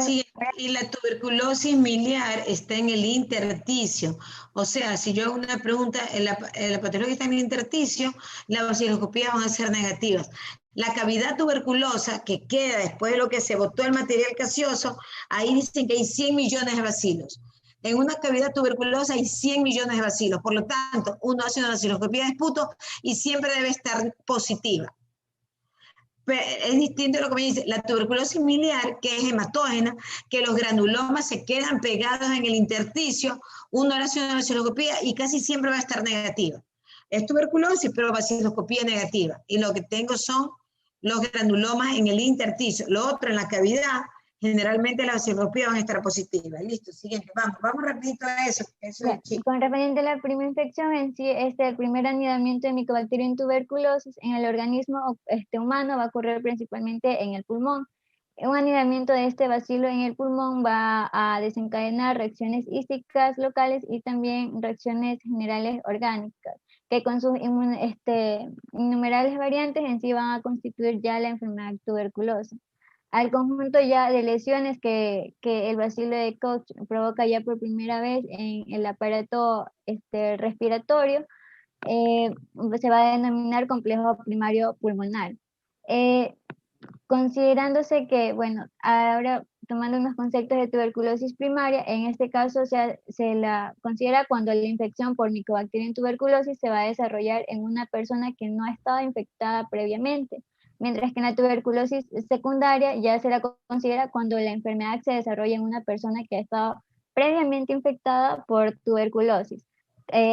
Sí, y la tuberculosis miliar está en el intersticio. O sea, si yo hago una pregunta, la patología está en el intersticio, las vaciloscopías van a ser negativas. La cavidad tuberculosa que queda después de lo que se botó el material gaseoso, ahí dicen que hay 100 millones de bacilos. En una cavidad tuberculosa hay 100 millones de bacilos. Por lo tanto, uno hace una vaciloscopía de esputo y siempre debe estar positiva. Es distinto a lo que me dice la tuberculosis miliar, que es hematógena, que los granulomas se quedan pegados en el intersticio, uno hace una vaciloscopía y casi siempre va a estar negativa. Es tuberculosis, pero vaciloscopía negativa. Y lo que tengo son los granulomas en el intersticio. Lo otro, en la cavidad, generalmente las baciloscopias van a estar positivas. Listo, siguiente, vamos rapidito a eso. Con referente a la primera infección en sí, el primer anidamiento de Mycobacterium tuberculosis en el organismo humano va a ocurrir principalmente en el pulmón. Un anidamiento de este bacilo en el pulmón va a desencadenar reacciones hísticas locales y también reacciones generales orgánicas, que con sus innumerables variantes en sí van a constituir ya la enfermedad tuberculosa. Al conjunto ya de lesiones que el bacilo de Koch provoca ya por primera vez en el aparato respiratorio, se va a denominar complejo primario pulmonar. Considerándose que, bueno, ahora tomando unos conceptos de tuberculosis primaria, en este caso se la considera cuando la infección por Mycobacterium tuberculosis se va a desarrollar en una persona que no ha estado infectada previamente, mientras que en la tuberculosis secundaria ya se la considera cuando la enfermedad se desarrolla en una persona que ha estado previamente infectada por tuberculosis.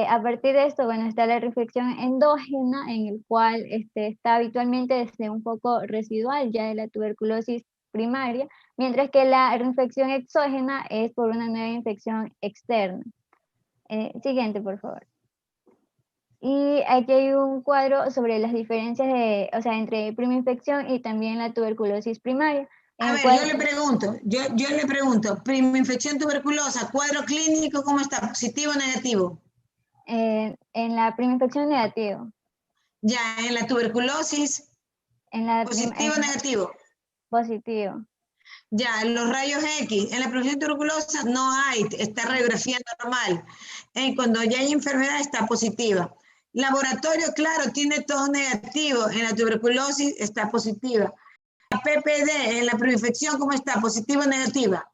A partir de esto, bueno, está la reinfección endógena, en el cual está habitualmente desde un foco residual ya de la tuberculosis primaria, mientras que la reinfección exógena es por una nueva infección externa. Siguiente, por favor. Y aquí hay un cuadro sobre las diferencias entre prima infección y también la tuberculosis primaria. A ver, yo le pregunto, prima infección tuberculosa, cuadro clínico, ¿cómo está? ¿Positivo o negativo? En la prima infección negativo. Ya, en la tuberculosis, ¿positivo o negativo? Positivo. Ya, los rayos X, en la prima tuberculosa no hay, está radiografía normal. Cuando ya hay enfermedad está positiva. Laboratorio, claro, tiene todo negativo, en la tuberculosis está positiva. La PPD, en la preinfección, ¿cómo está? ¿Positiva o negativa?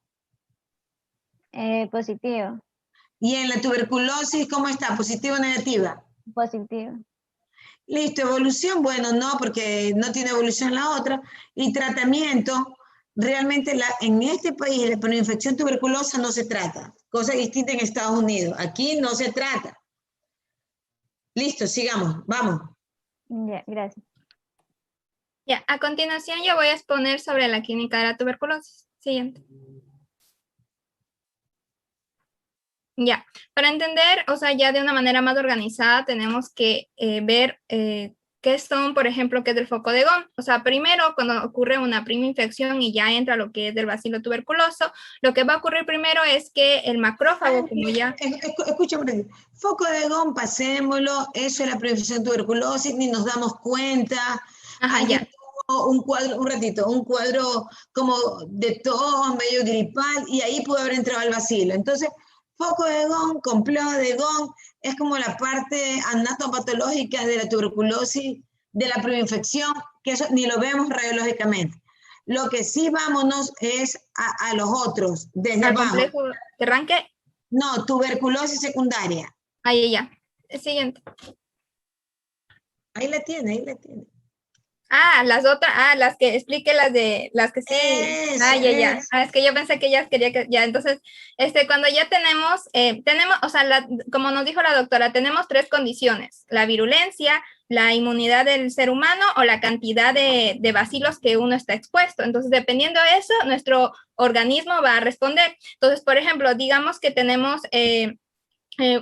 Positivo. ¿Y en la tuberculosis, cómo está? ¿Positiva o negativa? Positivo. Listo, evolución, bueno, no, porque no tiene evolución la otra. Y tratamiento, realmente en este país la preinfección tuberculosa no se trata. Cosa distinta en Estados Unidos. Aquí no se trata. Listo, sigamos, vamos. Ya, gracias. Ya, a continuación yo voy a exponer sobre la clínica de la tuberculosis. Siguiente. Ya, para entender, ya de una manera más organizada tenemos que ver qué son, por ejemplo, qué es el foco de Gone. Primero, cuando ocurre una prima infección y ya entra lo que es del bacilo tuberculoso, lo que va a ocurrir primero es que el macrófago, como ya... Escúchame, foco de Gone, pasémoslo, eso es la preinfección tuberculosis, ni nos damos cuenta. Ajá, ya. Un cuadro como de tos, medio gripal, y ahí puede haber entrado el bacilo. Entonces, foco de Gone, complejo de Gone, es como la parte anatomopatológica de la tuberculosis, de la preinfección, que eso ni lo vemos radiológicamente. Lo que sí vámonos es a los otros, desde ¿Al abajo. complejo de Ranke? No, tuberculosis secundaria. Ahí ya. El siguiente. Ahí la tiene. Las otras, las que explique las que sí. Eso, ya. eso. Es que yo pensé que ya quería que, ya, entonces, cuando ya tenemos, como nos dijo la doctora, tenemos 3 condiciones: la virulencia, la inmunidad del ser humano o la cantidad de bacilos que uno está expuesto. Entonces, dependiendo de eso, nuestro organismo va a responder. Entonces, por ejemplo, digamos que tenemos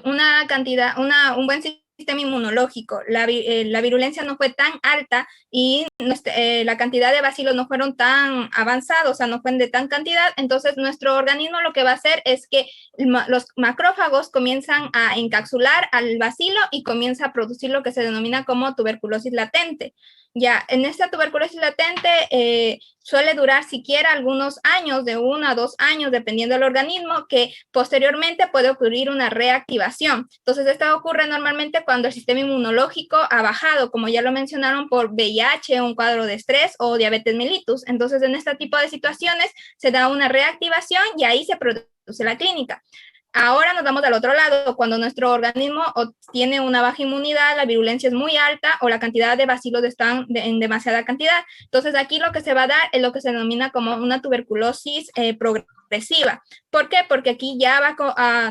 una cantidad, un buen sistema inmunológico, la virulencia no fue tan alta y la cantidad de bacilos no fueron tan avanzados, no fueron de tan cantidad, entonces nuestro organismo lo que va a hacer es que los macrófagos comienzan a encapsular al bacilo y comienza a producir lo que se denomina como tuberculosis latente. Ya, en esta tuberculosis latente suele durar siquiera algunos años, de 1 a 2 años, dependiendo del organismo, que posteriormente puede ocurrir una reactivación. Entonces, esta ocurre normalmente cuando el sistema inmunológico ha bajado, como ya lo mencionaron, por VIH, un cuadro de estrés o diabetes mellitus. Entonces, en este tipo de situaciones se da una reactivación y ahí se produce la clínica. Ahora nos vamos al otro lado, cuando nuestro organismo tiene una baja inmunidad, la virulencia es muy alta o la cantidad de bacilos están en demasiada cantidad. Entonces aquí lo que se va a dar es lo que se denomina como una tuberculosis progresiva. ¿Por qué? Porque aquí ya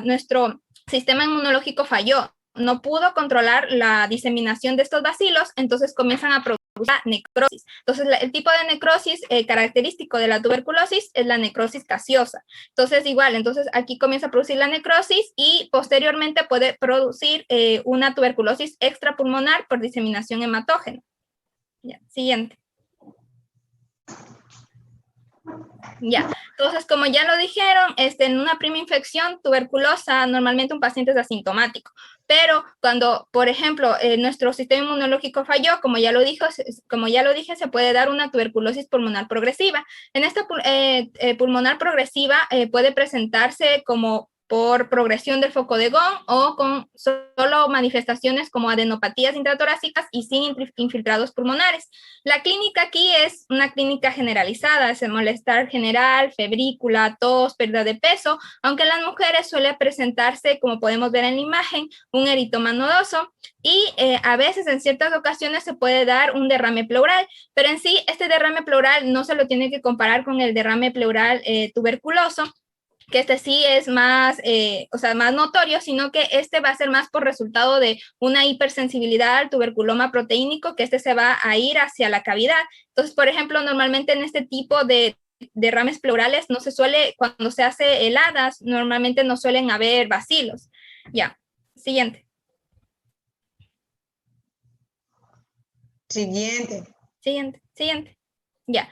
nuestro sistema inmunológico falló, no pudo controlar la diseminación de estos bacilos, entonces comienzan a producir la necrosis. Entonces, el tipo de necrosis característico de la tuberculosis es la necrosis gaseosa. Entonces, igual, entonces aquí comienza a producir la necrosis y posteriormente puede producir una tuberculosis extrapulmonar por diseminación hematógena. Ya, siguiente. Ya, entonces como ya lo dijeron, en una prima infección tuberculosa normalmente un paciente es asintomático, pero cuando, por ejemplo, nuestro sistema inmunológico falló, como ya lo dije, se puede dar una tuberculosis pulmonar progresiva. En esta pulmonar progresiva puede presentarse como por progresión del foco de Gauss o con solo manifestaciones como adenopatías intratorácicas y sin infiltrados pulmonares. La clínica aquí es una clínica generalizada, es malestar general, febrícula, tos, pérdida de peso, aunque en las mujeres suele presentarse, como podemos ver en la imagen, un eritoma nodoso y a veces en ciertas ocasiones se puede dar un derrame pleural, pero en sí este derrame pleural no se lo tiene que comparar con el derrame pleural tuberculoso, que sí es más, más notorio, sino que va a ser más por resultado de una hipersensibilidad al tuberculoma proteínico, que se va a ir hacia la cavidad. Entonces, por ejemplo, normalmente en este tipo de derrames pleurales no se suele, cuando se hace heladas, normalmente no suelen haber bacilos. Ya, siguiente. Siguiente. Ya.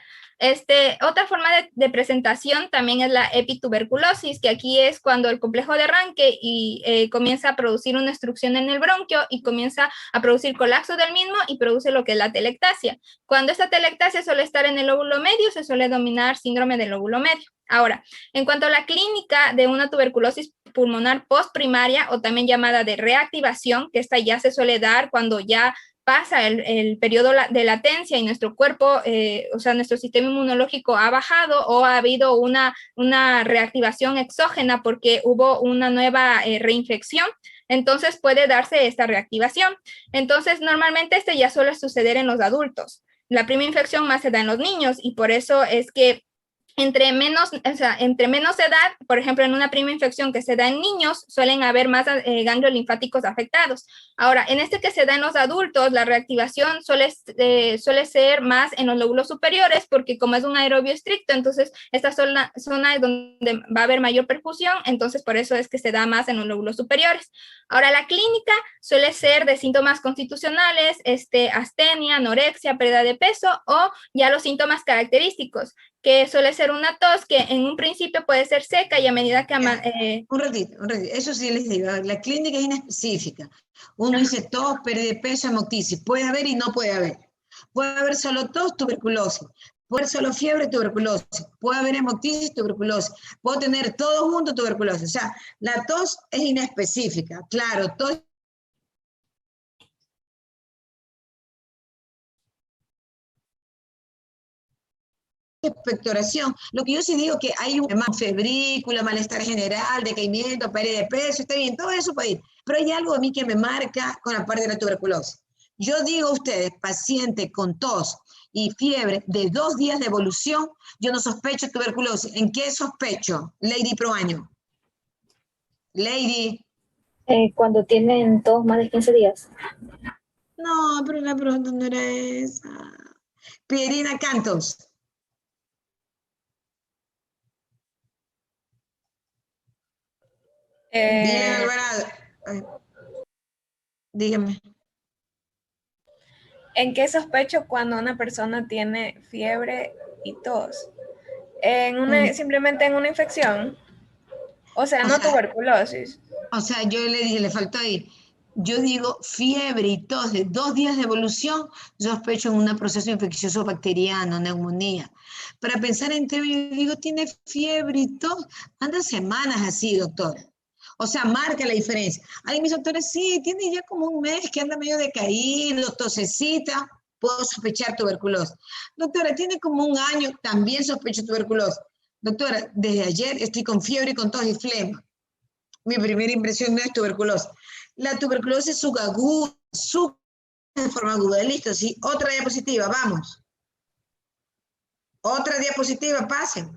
Otra forma de presentación también es la epituberculosis, que aquí es cuando el complejo de Ranke comienza a producir una obstrucción en el bronquio y comienza a producir colapso del mismo y produce lo que es la telectasia. Cuando esta telectasia suele estar en el lóbulo medio, se suele denominar síndrome del lóbulo medio. Ahora, en cuanto a la clínica de una tuberculosis pulmonar postprimaria o también llamada de reactivación, que esta ya se suele dar cuando ya pasa el periodo de latencia y nuestro cuerpo, nuestro sistema inmunológico ha bajado o ha habido una reactivación exógena porque hubo una nueva reinfección, entonces puede darse esta reactivación. Entonces, normalmente ya suele suceder en los adultos. La prima infección más se da en los niños y por eso es que entre menos edad, por ejemplo, en una prima infección que se da en niños, suelen haber más ganglios linfáticos afectados. Ahora, en que se da en los adultos, la reactivación suele ser más en los lóbulos superiores, porque como es un aerobio estricto, entonces esta zona es donde va a haber mayor perfusión, entonces por eso es que se da más en los lóbulos superiores. Ahora, la clínica suele ser de síntomas constitucionales, astenia, anorexia, pérdida de peso, o ya los síntomas característicos, que suele ser una tos que en un principio puede ser seca y a medida que... Un ratito, eso sí les digo, la clínica es inespecífica. Uno dice tos, pérdida de peso, hemoptisis, puede haber y no puede haber. Puede haber solo tos, tuberculosis, puede haber solo fiebre, tuberculosis, puede haber hemoptisis, tuberculosis, puedo tener todo junto, tuberculosis. O sea, la tos es inespecífica, claro, tos expectoración. Lo que yo sí digo que hay un febrícula, malestar general, decaimiento, pérdida de peso, está bien, todo eso puede ir. Pero hay algo a mí que me marca con la parte de la tuberculosis. Yo digo a ustedes, paciente con tos y fiebre de 2 días de evolución, yo no sospecho tuberculosis. ¿En qué sospecho? Lady Proaño. Lady. Cuando tienen tos más de 15 días. No, pero la pregunta no era esa. Pierina Cantos. Dile, Alvarado. Dígame. ¿En qué sospecho cuando una persona tiene fiebre y tos? Simplemente en una infección. O sea, no tuberculosis. O sea, yo le dije, le faltó ahí. Yo digo fiebre y tos de 2 días de evolución, yo sospecho en un proceso infeccioso bacteriano, neumonía. Para pensar en términos, yo digo, tiene fiebre y tos, anda semanas así, doctora. O sea, marca la diferencia. Alguien me dice, doctora, sí, tiene ya como un mes que anda medio decaído, tosecita, puedo sospechar tuberculosis. Doctora, tiene como un año, también sospecho tuberculosis. Doctora, desde ayer estoy con fiebre, con tos y flema. Mi primera impresión no es tuberculosis. La tuberculosis es subaguda, de forma aguda. Listo, sí. Otra diapositiva, vamos. Otra diapositiva, pasen.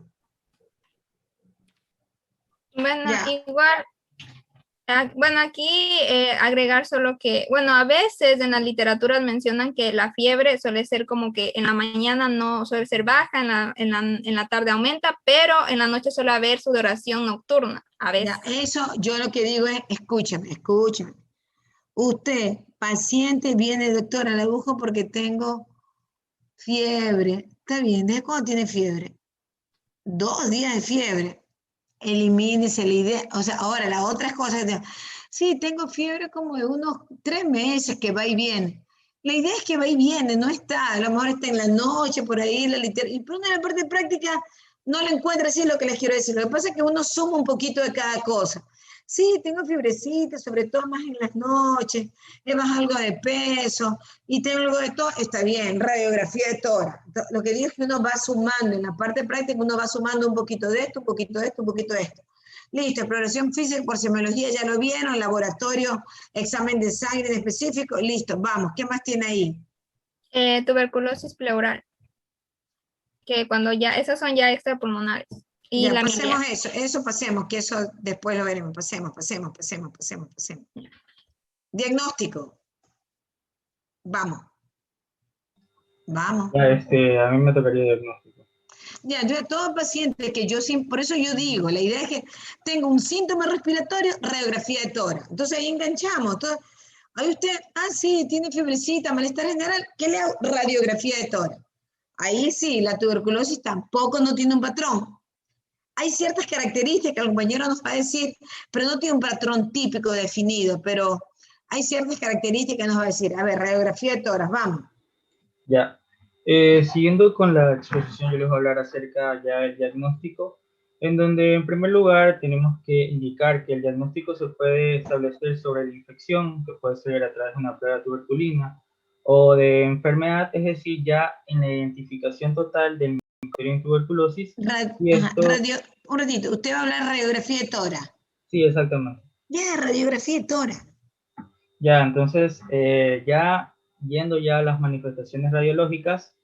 Bueno, ya. Igual, Bueno, aquí agregar solo que, bueno, a veces en las literaturas mencionan que la fiebre suele ser como que en la mañana no suele ser baja, en la tarde aumenta, pero en la noche suele haber sudoración nocturna, a veces. Ya, eso yo lo que digo es, escúchame. Usted, paciente, viene, doctora, la agujo porque tengo fiebre. Está bien, ¿desde cuándo tiene fiebre? 2 días de fiebre. Elimínese la idea. O sea, ahora la otra cosa, sí, tengo fiebre como de unos 3 meses que va y viene. La idea es que va y viene, no está, a lo mejor está en la noche, por ahí, y por una la parte práctica no lo encuentra, así es lo que les quiero decir. Lo que pasa es que uno suma un poquito de cada cosa. Sí, tengo fiebrecita, sobre todo más en las noches, he bajado algo de peso y tengo algo de todo, está bien, radiografía de tórax. Lo que digo es que uno va sumando, en la parte práctica uno va sumando un poquito de esto, un poquito de esto, un poquito de esto. Listo, exploración física por semiología, ya lo vieron, laboratorio, examen de sangre en específico, listo, vamos, ¿qué más tiene ahí? Tuberculosis pleural, que cuando ya, esas son ya extrapulmonares. Y ya, la pasemos miliar. eso pasemos, que eso después lo veremos, pasemos. Diagnóstico. Vamos. Ya, a mí me tocaría diagnóstico. Ya, yo a todo paciente que por eso yo digo, la idea es que tengo un síntoma respiratorio, radiografía de tórax. Entonces ahí enganchamos. Ahí usted, sí, tiene fiebrecita, malestar general, ¿qué le hago? Radiografía de tórax. Ahí sí, la tuberculosis tampoco no tiene un patrón. Hay ciertas características que el compañero nos va a decir, pero no tiene un patrón típico definido, pero hay ciertas características que nos va a decir. A ver, radiografía de tórax, vamos. Ya. Siguiendo con la exposición, yo les voy a hablar acerca ya del diagnóstico, en donde en primer lugar tenemos que indicar que el diagnóstico se puede establecer sobre la infección, que puede ser a través de una prueba tubérculina, o de enfermedad, es decir, ya en la identificación total del microorganismo en tuberculosis. Un ratito, usted va a hablar de radiografía de tórax. Sí, exactamente. Ya, radiografía de tórax. Ya, entonces, ya yendo ya a las manifestaciones radiológicas,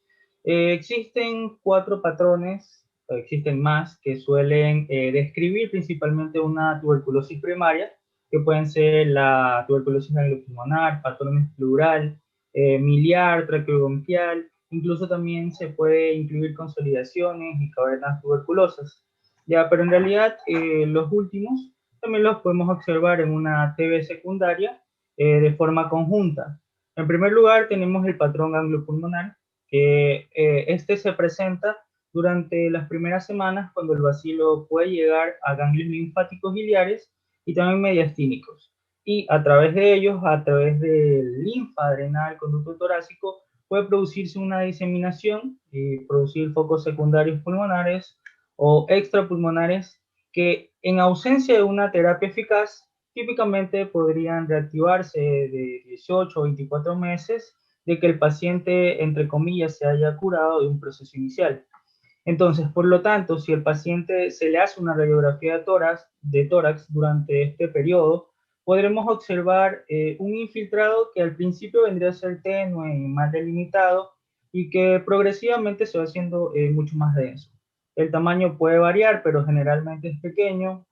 existen 4 patrones, existen más, que suelen describir principalmente una tuberculosis primaria, que pueden ser la tuberculosis gangliopulmonar, patrones pleural, miliar, traqueobronquial, incluso también se puede incluir consolidaciones y cavernas tuberculosas. Ya, pero en realidad los últimos también los podemos observar en una TB secundaria de forma conjunta. En primer lugar tenemos el patrón gangliopulmonar, que este se presenta durante las primeras semanas cuando el bacilo puede llegar a ganglios linfáticos biliares y también mediastínicos. Y a través de ellos, a través del linfa adrenal, conducto torácico, puede producirse una diseminación y producir focos secundarios pulmonares o extrapulmonares que en ausencia de una terapia eficaz típicamente podrían reactivarse de 18 o 24 meses de que el paciente, entre comillas, se haya curado de un proceso inicial. Entonces, por lo tanto, si el paciente se le hace una radiografía de tórax durante este periodo, podremos observar un infiltrado que al principio vendría a ser tenue y más delimitado y que progresivamente se va haciendo mucho más denso. El tamaño puede variar, pero generalmente es pequeño,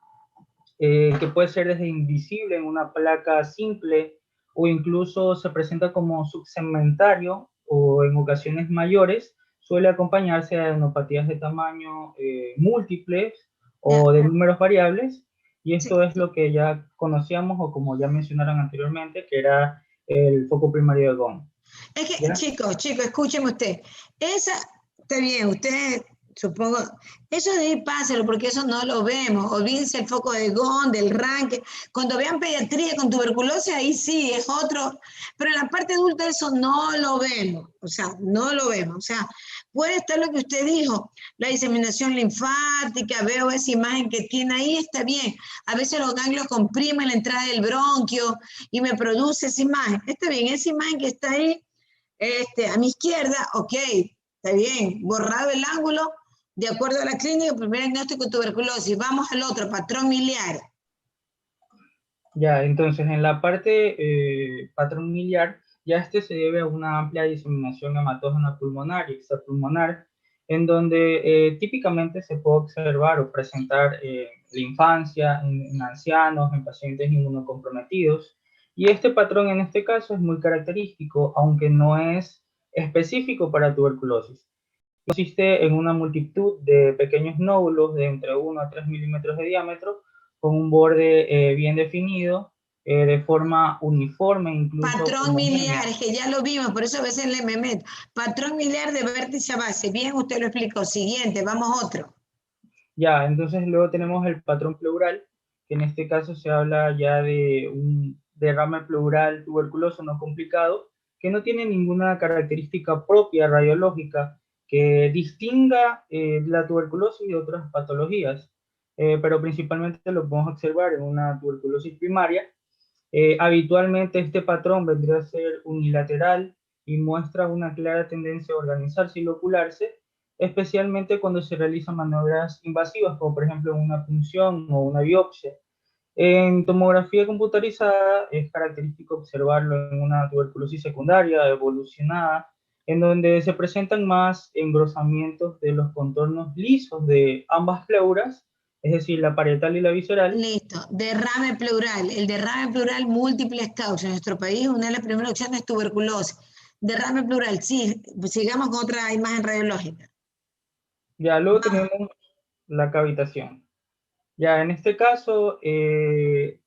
que puede ser desde invisible en una placa simple o incluso se presenta como subsegmentario o en ocasiones mayores suele acompañarse de adenopatías de tamaño múltiples o de números variables, y esto es lo que ya conocíamos o como ya mencionaron anteriormente, que era el foco primario de Gone. Es que, chicos, escúcheme usted. Esa, está bien, usted, supongo, eso de ahí pásalo, porque eso no lo vemos. Olvídense el foco de Gone, del ranque. Cuando vean pediatría con tuberculosis, ahí sí, es otro. Pero en la parte adulta eso no lo vemos. O sea, no lo vemos. O sea, puede estar lo que usted dijo, la diseminación linfática, veo esa imagen que tiene ahí, está bien. A veces los ganglios comprimen la entrada del bronquio y me produce esa imagen. Está bien, esa imagen que está ahí, a mi izquierda, ok, está bien, borrado el ángulo, de acuerdo a la clínica, primer diagnóstico de tuberculosis. Vamos al otro, patrón miliar. Ya, entonces en la parte patrón miliar, ya se debe a una amplia diseminación hematógena pulmonar y extrapulmonar, en donde típicamente se puede observar o presentar la infancia, en ancianos, en pacientes inmunocomprometidos. Y este patrón en este caso es muy característico, aunque no es específico para tuberculosis. Consiste en una multitud de pequeños nódulos de entre 1 a 3 milímetros de diámetro, con un borde bien definido, de forma uniforme, incluso Patrón homogénea. miliar, es que ya lo vimos, por eso a veces me meto. Patrón miliar de vértice a base. Bien, usted lo explicó. Siguiente, vamos a otro. Ya, entonces luego tenemos el patrón pleural, que en este caso se habla ya de un derrame pleural tuberculoso no complicado, que no tiene ninguna característica propia radiológica que distinga la tuberculosis de otras patologías, pero principalmente lo podemos observar en una tuberculosis primaria. Habitualmente este patrón vendría a ser unilateral y muestra una clara tendencia a organizarse y locularse, especialmente cuando se realizan maniobras invasivas, como por ejemplo una punción o una biopsia. En tomografía computarizada es característico observarlo en una tuberculosis secundaria evolucionada, en donde se presentan más engrosamientos de los contornos lisos de ambas pleuras, es decir, la parietal y la visceral. Listo. Derrame pleural. El derrame pleural, múltiples causas. En nuestro país, una de las primeras opciones es tuberculosis. Derrame pleural, sí. Sigamos con otra imagen radiológica. Ya luego tenemos la cavitación. Ya en este caso,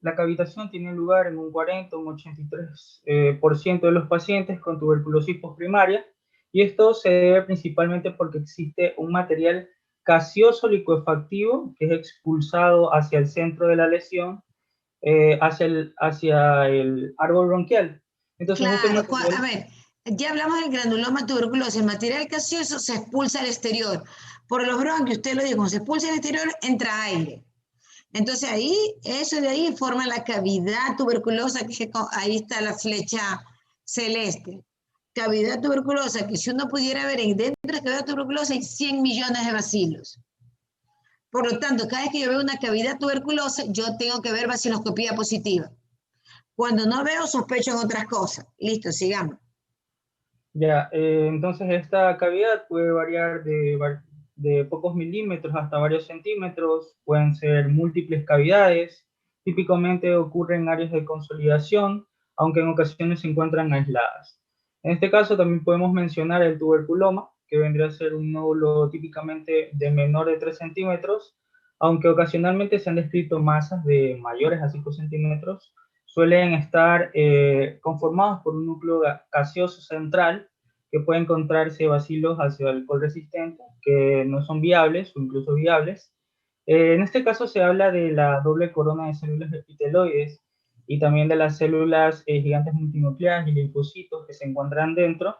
la cavitación tiene lugar en un 40 o un 83% de los pacientes con tuberculosis postprimaria, y esto se debe principalmente porque existe un material gaseoso licuefactivo que es expulsado hacia el centro de la lesión, hacia el árbol bronquial. Entonces, claro, a ver, ya hablamos del granuloma tuberculosis. El material gaseoso se expulsa al exterior. Por los bronquios, usted lo dijo, cuando se expulsa al exterior, entra aire. Entonces ahí, eso de ahí forma la cavidad tuberculosa, que ahí está la flecha celeste. Cavidad tuberculosa, que si uno pudiera ver dentro de la cavidad tuberculosa hay 100 millones de bacilos. Por lo tanto, cada vez que yo veo una cavidad tuberculosa, yo tengo que ver baciloscopía positiva. Cuando no veo, sospecho en otras cosas. Listo, sigamos. Ya, entonces esta cavidad puede variar de pocos milímetros hasta varios centímetros, pueden ser múltiples cavidades, típicamente ocurren en áreas de consolidación, aunque en ocasiones se encuentran aisladas. En este caso también podemos mencionar el tuberculoma, que vendría a ser un nódulo típicamente de menor de 3 centímetros, aunque ocasionalmente se han descrito masas de mayores a 5 centímetros, suelen estar conformados por un núcleo gaseoso central que puede encontrarse bacilos ácido alcohol resistentes que no son viables o incluso viables. En este caso se habla de la doble corona de células epiteloides y también de las células gigantes multinucleares y linfocitos que se encuentran dentro,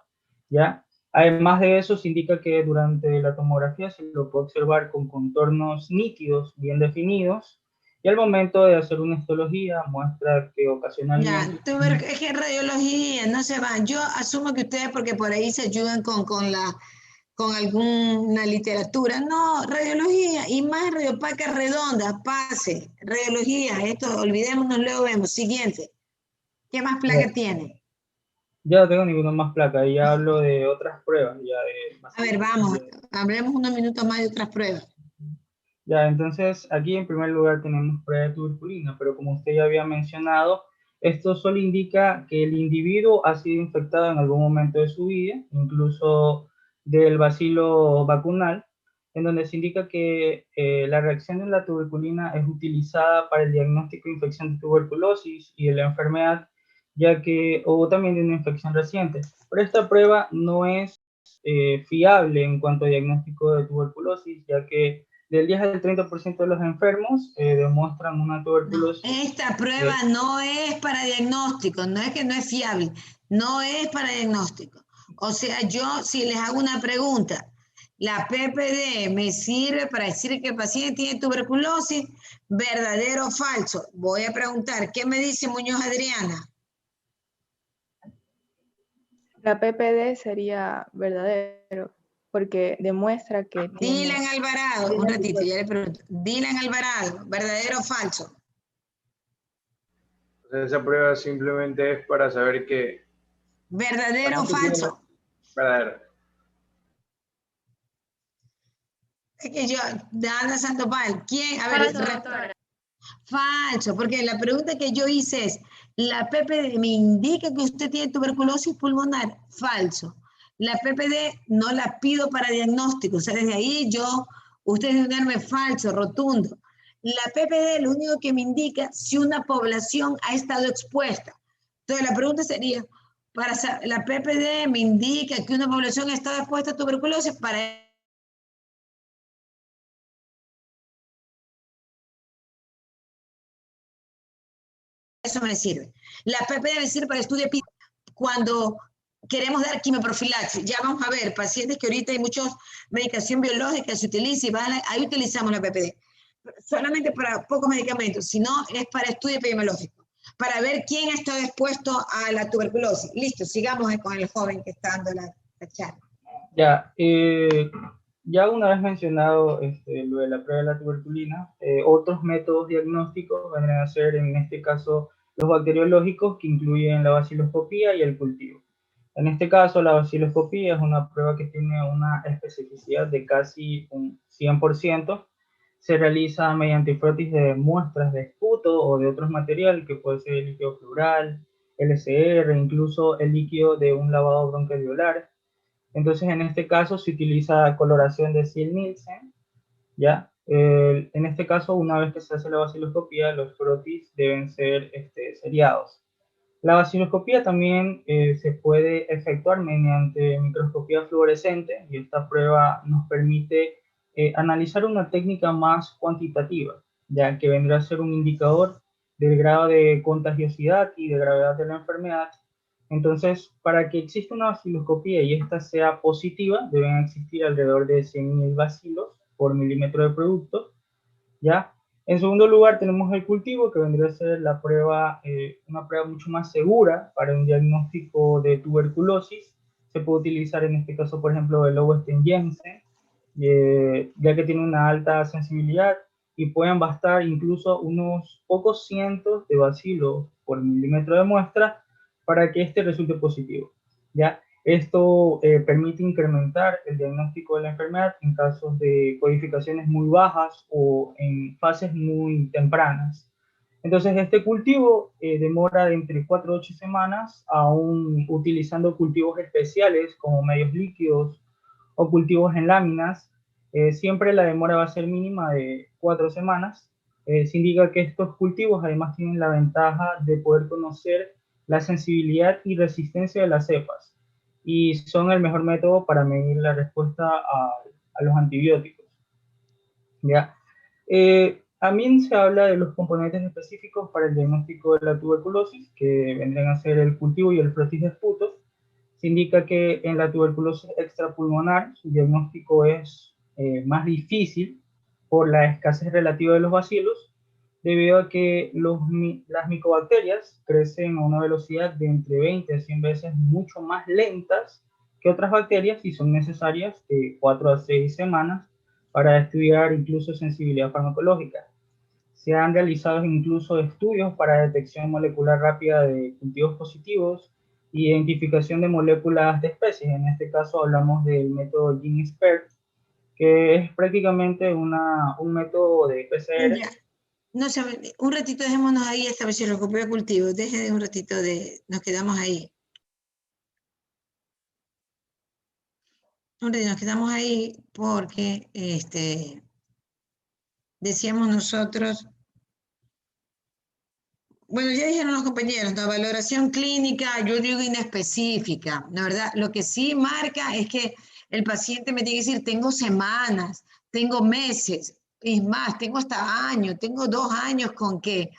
¿ya? Además de eso, se indica que durante la tomografía se lo puede observar con contornos nítidos, bien definidos, y al momento de hacer una histología muestra que ocasionalmente... Ya, es que radiología, no se van. Yo asumo que ustedes, porque por ahí se ayudan con alguna literatura. No, radiología, imagen radiopaca redonda, pase. Radiología, esto olvidémonos, luego vemos. Siguiente. ¿Qué más placa tiene? Ya no tengo ninguna más placa, ya hablo de otras pruebas. Ya a ver, vamos, hablemos unos minutos más de otras pruebas. Ya, entonces aquí en primer lugar tenemos prueba de tuberculina, pero como usted ya había mencionado, esto solo indica que el individuo ha sido infectado en algún momento de su vida, incluso del bacilo vacunal, en donde se indica que la reacción de la tuberculina es utilizada para el diagnóstico de infección de tuberculosis y de la enfermedad, ya que hubo también de una infección reciente. Pero esta prueba no es fiable en cuanto a diagnóstico de tuberculosis, ya que del 10 al 30% de los enfermos demuestran una tuberculosis. No, esta prueba no es para diagnóstico, no es que no es fiable, no es para diagnóstico. O sea, yo si les hago una pregunta, ¿la PPD me sirve para decir que el paciente tiene tuberculosis? ¿Verdadero o falso? Voy a preguntar, ¿qué me dice Muñoz Adriana? La PPD sería verdadero, porque demuestra que tiene... Dylan Alvarado, un ratito, ya le pregunto. Dylan Alvarado, ¿verdadero o falso? Esa prueba simplemente es para saber que... ¿Verdadero o falso? Verdadero. Es que yo, de Ana Sandoval, ¿quién? A ver, falso, porque la pregunta que yo hice es, ¿la PPD me indica que usted tiene tuberculosis pulmonar? Falso. La PPD no la pido para diagnóstico, o sea, desde ahí ustedes deben darme falso, rotundo. La PPD lo único que me indica si una población ha estado expuesta. Entonces la pregunta sería, la PPD me indica que una población ha estado expuesta a tuberculosis, para eso me sirve. La PPD me sirve para estudio cuando queremos dar quimioprofilaxis. Ya vamos a ver, pacientes que ahorita hay mucha medicación biológica, se utiliza y ahí utilizamos la PPD. Solamente para pocos medicamentos, sino es para estudio epidemiológico, para ver quién está expuesto a la tuberculosis. Listo, sigamos con el joven que está dando la charla. Ya, ya una vez mencionado lo de la prueba de la tuberculina, otros métodos diagnósticos vendrán a ser, en este caso, los bacteriológicos, que incluyen la baciloscopía y el cultivo. En este caso, la baciloscopía es una prueba que tiene una especificidad de casi un 100%. Se realiza mediante hipótesis de muestras de esputo o de otros materiales, que puede ser el líquido pleural, LCR, incluso el líquido de un lavado broncoalveolar. Entonces, en este caso se utiliza coloración de Ziel-Nielsen, ¿ya? En este caso, una vez que se hace la baciloscopía, los frotis deben ser seriados. La baciloscopía también se puede efectuar mediante microscopía fluorescente, y esta prueba nos permite analizar una técnica más cuantitativa, ya que vendrá a ser un indicador del grado de contagiosidad y de gravedad de la enfermedad. Entonces, para que exista una baciloscopía y esta sea positiva, deben existir alrededor de 100.000 bacilos por milímetro de producto, ¿ya? En segundo lugar, tenemos el cultivo, que vendría a ser la prueba, una prueba mucho más segura para un diagnóstico de tuberculosis. Se puede utilizar en este caso, por ejemplo, el Lowestein-Jensen, ya que tiene una alta sensibilidad y pueden bastar incluso unos pocos cientos de bacilos por milímetro de muestra para que este resulte positivo, ¿ya? Esto permite incrementar el diagnóstico de la enfermedad en casos de codificaciones muy bajas o en fases muy tempranas. Entonces, este cultivo demora de entre 4 a 8 semanas, aún utilizando cultivos especiales como medios líquidos o cultivos en láminas. Siempre la demora va a ser mínima de 4 semanas. Se indica que estos cultivos además tienen la ventaja de poder conocer la sensibilidad y resistencia de las cepas, y son el mejor método para medir la respuesta a los antibióticos, ¿ya? También se habla de los componentes específicos para el diagnóstico de la tuberculosis, que vendrán a ser el cultivo y el frotis de esputos. Se indica que en la tuberculosis extrapulmonar su diagnóstico es más difícil por la escasez relativa de los bacilos, debido a que las micobacterias crecen a una velocidad de entre 20 a 100 veces mucho más lentas que otras bacterias, y son necesarias de 4 a 6 semanas para estudiar incluso sensibilidad farmacológica. Se han realizado incluso estudios para detección molecular rápida de cultivos positivos, identificación de moléculas de especies. En este caso hablamos del método GeneXpert, que es prácticamente un método de PCR. No sé, un ratito dejémonos ahí esta baciloscopía de cultivo. Deje un ratito nos quedamos ahí. Nos quedamos ahí porque decíamos nosotros, bueno, ya dijeron los compañeros, la valoración clínica, yo digo inespecífica, la verdad, lo que sí marca es que el paciente me tiene que decir, tengo semanas, tengo meses, es más, tengo hasta años, tengo 2 años con que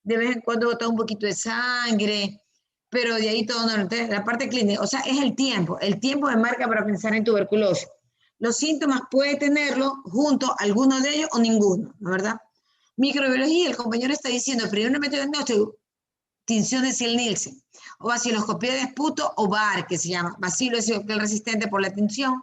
de vez en cuando botar un poquito de sangre, pero de ahí todo no. Entonces, la parte clínica, o sea, es el tiempo me marca para pensar en tuberculosis. Los síntomas puede tenerlo junto, alguno de ellos o ninguno, ¿no, verdad? Microbiología, el compañero está diciendo, primero método de diagnóstico, tinción de Ziel-Nielsen, o baciloscopía de esputo, o BAR, que se llama, bacilo es resistente por la tinción.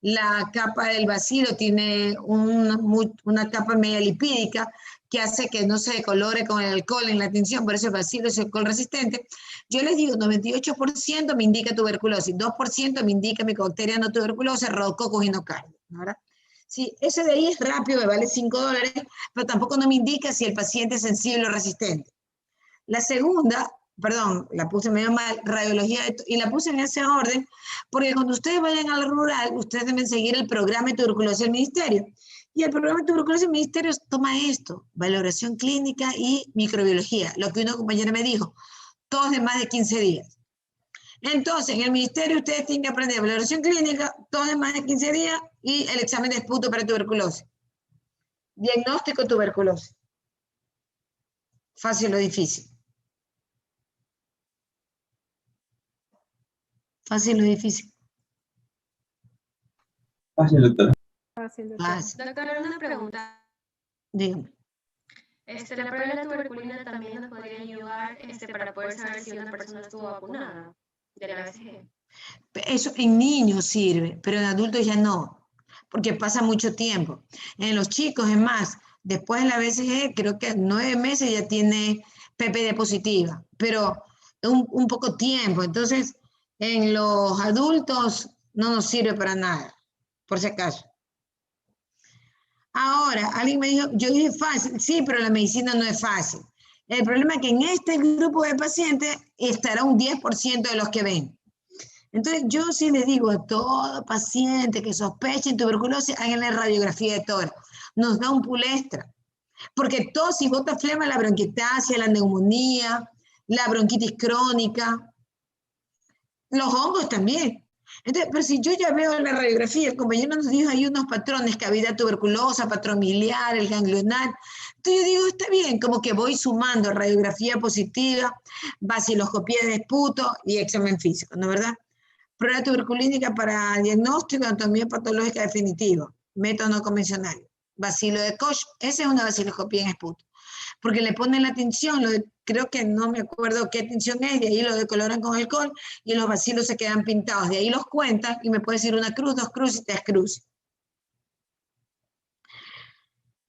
La capa del bacilo tiene una capa media lipídica que hace que no se decolore con el alcohol en la tinción, por eso el bacilo es alcohol resistente. Yo les digo, 98% me indica tuberculosis, 2% me indica micobacteriano tuberculosis, Rhodococcus inocardio, ¿verdad? Sí, eso de ahí es rápido, me vale $5, pero tampoco no me indica si el paciente es sensible o resistente. La segunda, perdón, la puse medio mal, radiología, y la puse en ese orden, porque cuando ustedes vayan al rural, ustedes deben seguir el programa de tuberculosis del ministerio. Y el programa de tuberculosis del ministerio toma esto, valoración clínica y microbiología, lo que una compañera me dijo, todos de más de 15 días. Entonces, en el ministerio ustedes tienen que aprender valoración clínica, todos de más de 15 días, y el examen de esputo para tuberculosis. Diagnóstico de tuberculosis. Fácil o difícil. ¿Fácil o difícil? Fácil, doctora. Fácil, doctora. Fácil. Doctora, una pregunta. Dígame. La prueba de la tuberculina también nos podría ayudar para poder saber si una persona estuvo vacunada de la BCG. Eso en niños sirve, pero en adultos ya no, porque pasa mucho tiempo. En los chicos, es más, después de la BCG, creo que 9 meses ya tiene PPD positiva, pero un poco tiempo. Entonces, en los adultos no nos sirve para nada, por si acaso. Ahora, alguien me dijo, yo dije fácil, sí, pero la medicina no es fácil. El problema es que en este grupo de pacientes estará un 10% de los que ven. Entonces, yo sí les digo a todo paciente que sospechen tuberculosis, hagan la radiografía de tórax. Nos da un pool extra. Porque tos y bota flema, la bronquiectasia, la neumonía, la bronquitis crónica, los hongos también. Entonces, pero si yo ya veo la radiografía, el compañero nos dijo ahí unos patrones, cavidad tuberculosa, patrón miliar, el ganglionar. Entonces yo digo, está bien, como que voy sumando radiografía positiva, vaciloscopía de esputo y examen físico, ¿no es verdad? Prueba tuberculínica para diagnóstico, anatomía patológica definitiva, método no convencional. Bacilo de Koch, esa es una vaciloscopía en esputo. Porque le ponen la tinción, creo que no me acuerdo qué tinción es, de ahí lo decoloran con alcohol y los bacilos se quedan pintados. De ahí los cuentan y me puede decir una cruz, 2 cruces y 3 cruces.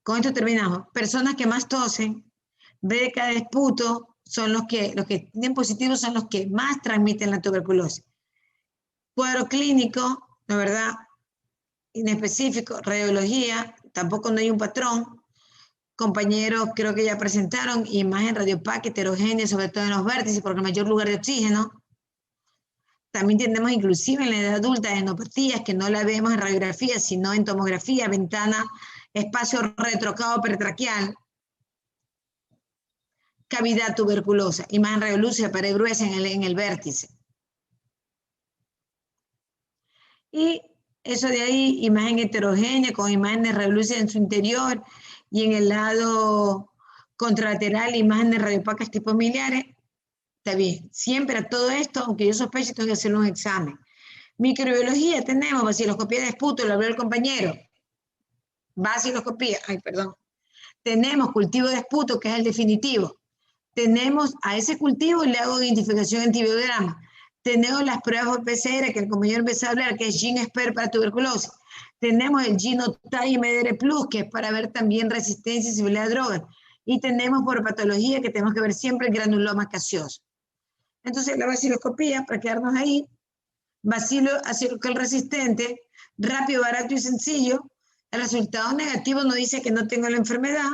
Con esto terminamos. Personas que más tosen, BDK de esputo, son los que tienen positivos, son los que más transmiten la tuberculosis. Cuadro clínico, la verdad, inespecífico, radiología, tampoco no hay un patrón. Compañeros creo que ya presentaron imagen radiopac heterogénea, sobre todo en los vértices, porque el mayor lugar de oxígeno. También tenemos inclusive en la edad adulta enopatías que no la vemos en radiografía, sino en tomografía, ventana, espacio retrocado peritraqueal. Cavidad tuberculosa, imagen radiolúcida, pared gruesa en el vértice. Y eso de ahí, imagen heterogénea con imágenes radiolúcidas en su interior y en el lado contralateral, imágenes radiopacas tipo miliares. Está bien. Siempre a todo esto, aunque yo sospeche, tengo que hacer un examen. Microbiología tenemos, vaciloscopía de esputo, lo habló el compañero. Vaciloscopía, tenemos cultivo de esputo, que es el definitivo. Tenemos a ese cultivo y le hago identificación en tibiograma. Tenemos las pruebas PCR, que el compañero empezó a hablar, que es GeneXpert para tuberculosis. Tenemos el Genotype MDR Plus, que es para ver también resistencia y sensibilidad a drogas. Y tenemos por patología, que tenemos que ver siempre el granuloma gaseoso. Entonces, la vaciloscopía, para quedarnos ahí, bacilo acilocal resistente, rápido, barato y sencillo. El resultado negativo nos dice que no tengo la enfermedad.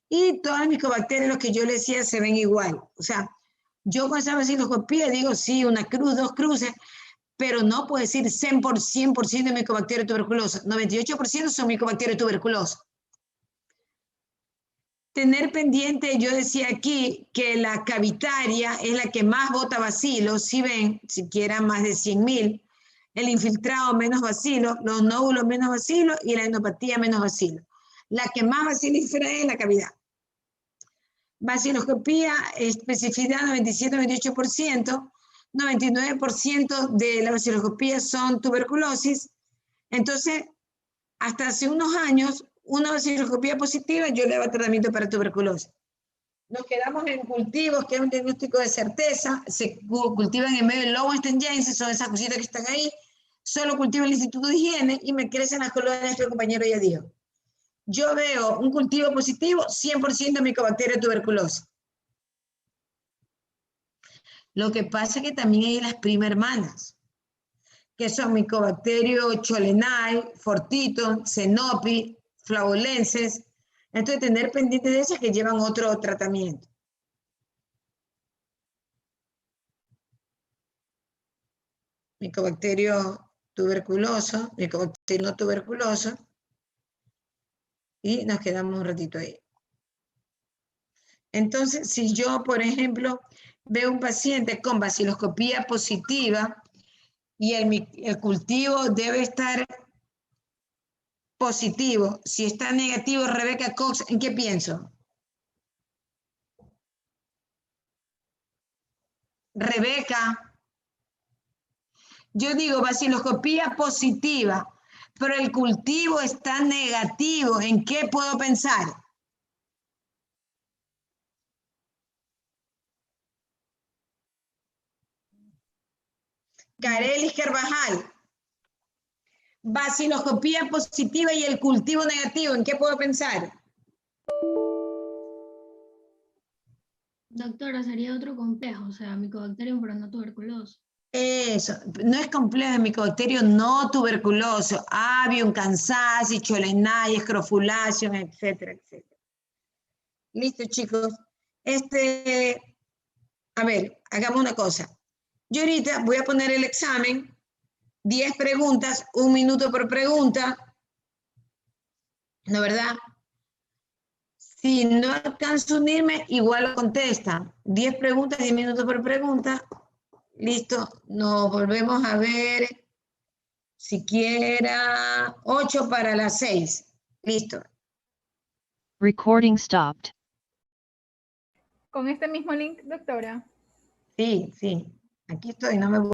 Y todas las micobacterias, los que yo le decía, se ven igual. O sea, yo con esa vaciloscopía digo, sí, una cruz, 2 cruces, pero no puedo decir 100% de micobacteria tuberculosa. 98% son micobacterias tuberculosas. Tener pendiente, yo decía aquí, que la cavitaria es la que más bota bacilos, si ven, siquiera más de 100.000, el infiltrado menos bacilos, los nódulos menos bacilos y la enopatía menos bacilos. La que más bacilífera es la cavidad. Vaciloscopía, especificidad 97-98%, 99% de la vaciloscopía son tuberculosis. Entonces, hasta hace unos años, una vaciloscopía positiva, yo le daba tratamiento para tuberculosis. Nos quedamos en cultivos, que es un diagnóstico de certeza, se cultivan en medio del Lowenstein-James, son esas cositas que están ahí, solo cultivo el Instituto de Higiene y me crecen las colonias que el compañero ya dijo. Yo veo un cultivo positivo, 100% micobacteria tuberculosis. Lo que pasa es que también hay las prima hermanas, que son Mycobacterium cholenai, fortitum, Xenopi, flavolenses. Entonces, tener pendientes de esas que llevan otro tratamiento. Mycobacterium tuberculoso, Mycobacterium no tuberculoso. Y nos quedamos un ratito ahí. Entonces, si yo, por ejemplo, veo un paciente con baciloscopía positiva y el cultivo debe estar positivo. Si está negativo, Rebeca Cox, ¿en qué pienso? Rebeca. Yo digo baciloscopía positiva, pero el cultivo está negativo. ¿En qué puedo pensar? Carelis Carvajal. Baciloscopía positiva y el cultivo negativo. ¿En qué puedo pensar? Doctora, sería otro complejo, o sea, Mycobacterium pero no tuberculoso. Eso, no es complejo, Mycobacterium no tuberculoso, Avium, Kansasi, Cholenai, Scrofulaceum, etcétera, etcétera. Listo, chicos. A ver, hagamos una cosa. Yo ahorita voy a poner el examen, 10 preguntas, 1 minuto por pregunta. ¿No, verdad? Si no alcanzo a unirme, igual lo contesta. 10 preguntas, 10 minutos por pregunta. Listo, nos volvemos a ver siquiera 8 para las 6. Listo. Recording stopped. Con este mismo link, doctora. Sí, sí. Aquí estoy, no me voy.